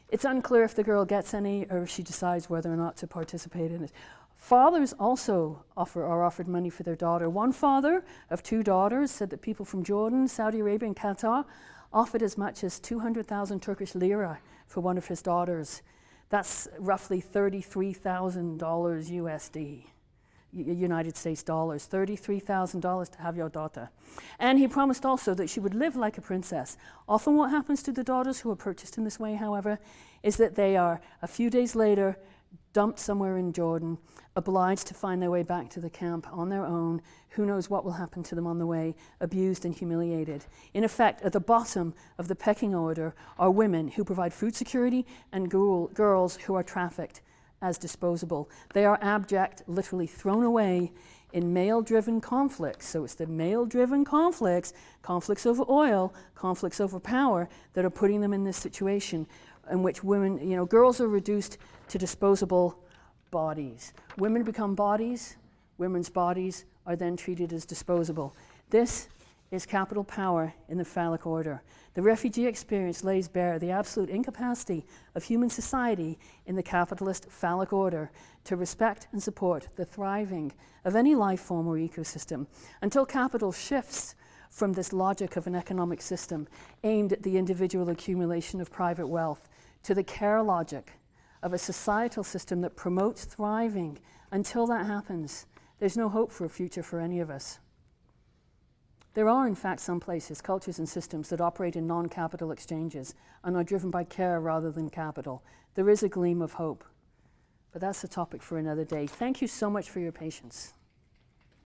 It's unclear if the girl gets any or if she decides whether or not to participate in it. Fathers also are offered money for their daughter. One father of 2 daughters said that people from Jordan, Saudi Arabia, and Qatar offered as much as 200,000 Turkish lira for one of his daughters. That's roughly $33,000 USD. United States dollars, $33,000 to have your daughter. And he promised also that she would live like a princess. Often what happens to the daughters who are purchased in this way, however, is that they are, a few days later, dumped somewhere in Jordan, obliged to find their way back to the camp on their own. Who knows what will happen to them on the way, abused and humiliated. In effect, at the bottom of the pecking order are women who provide food security and girls who are trafficked as disposable. They are abject, literally thrown away in male-driven conflicts. So it's the male-driven conflicts over oil, conflicts over power, that are putting them in this situation in which women, girls are reduced to disposable bodies. Women become bodies, women's bodies are then treated as disposable. This is capital power in the phallic order. The refugee experience lays bare the absolute incapacity of human society in the capitalist phallic order to respect and support the thriving of any life form or ecosystem until capital shifts from this logic of an economic system aimed at the individual accumulation of private wealth to the care logic of a societal system that promotes thriving. Until that happens, there's no hope for a future for any of us. There are, in fact, some places, cultures and systems that operate in non-capital exchanges and are driven by care rather than capital. There is a gleam of hope. But that's a topic for another day. Thank you so much for your patience.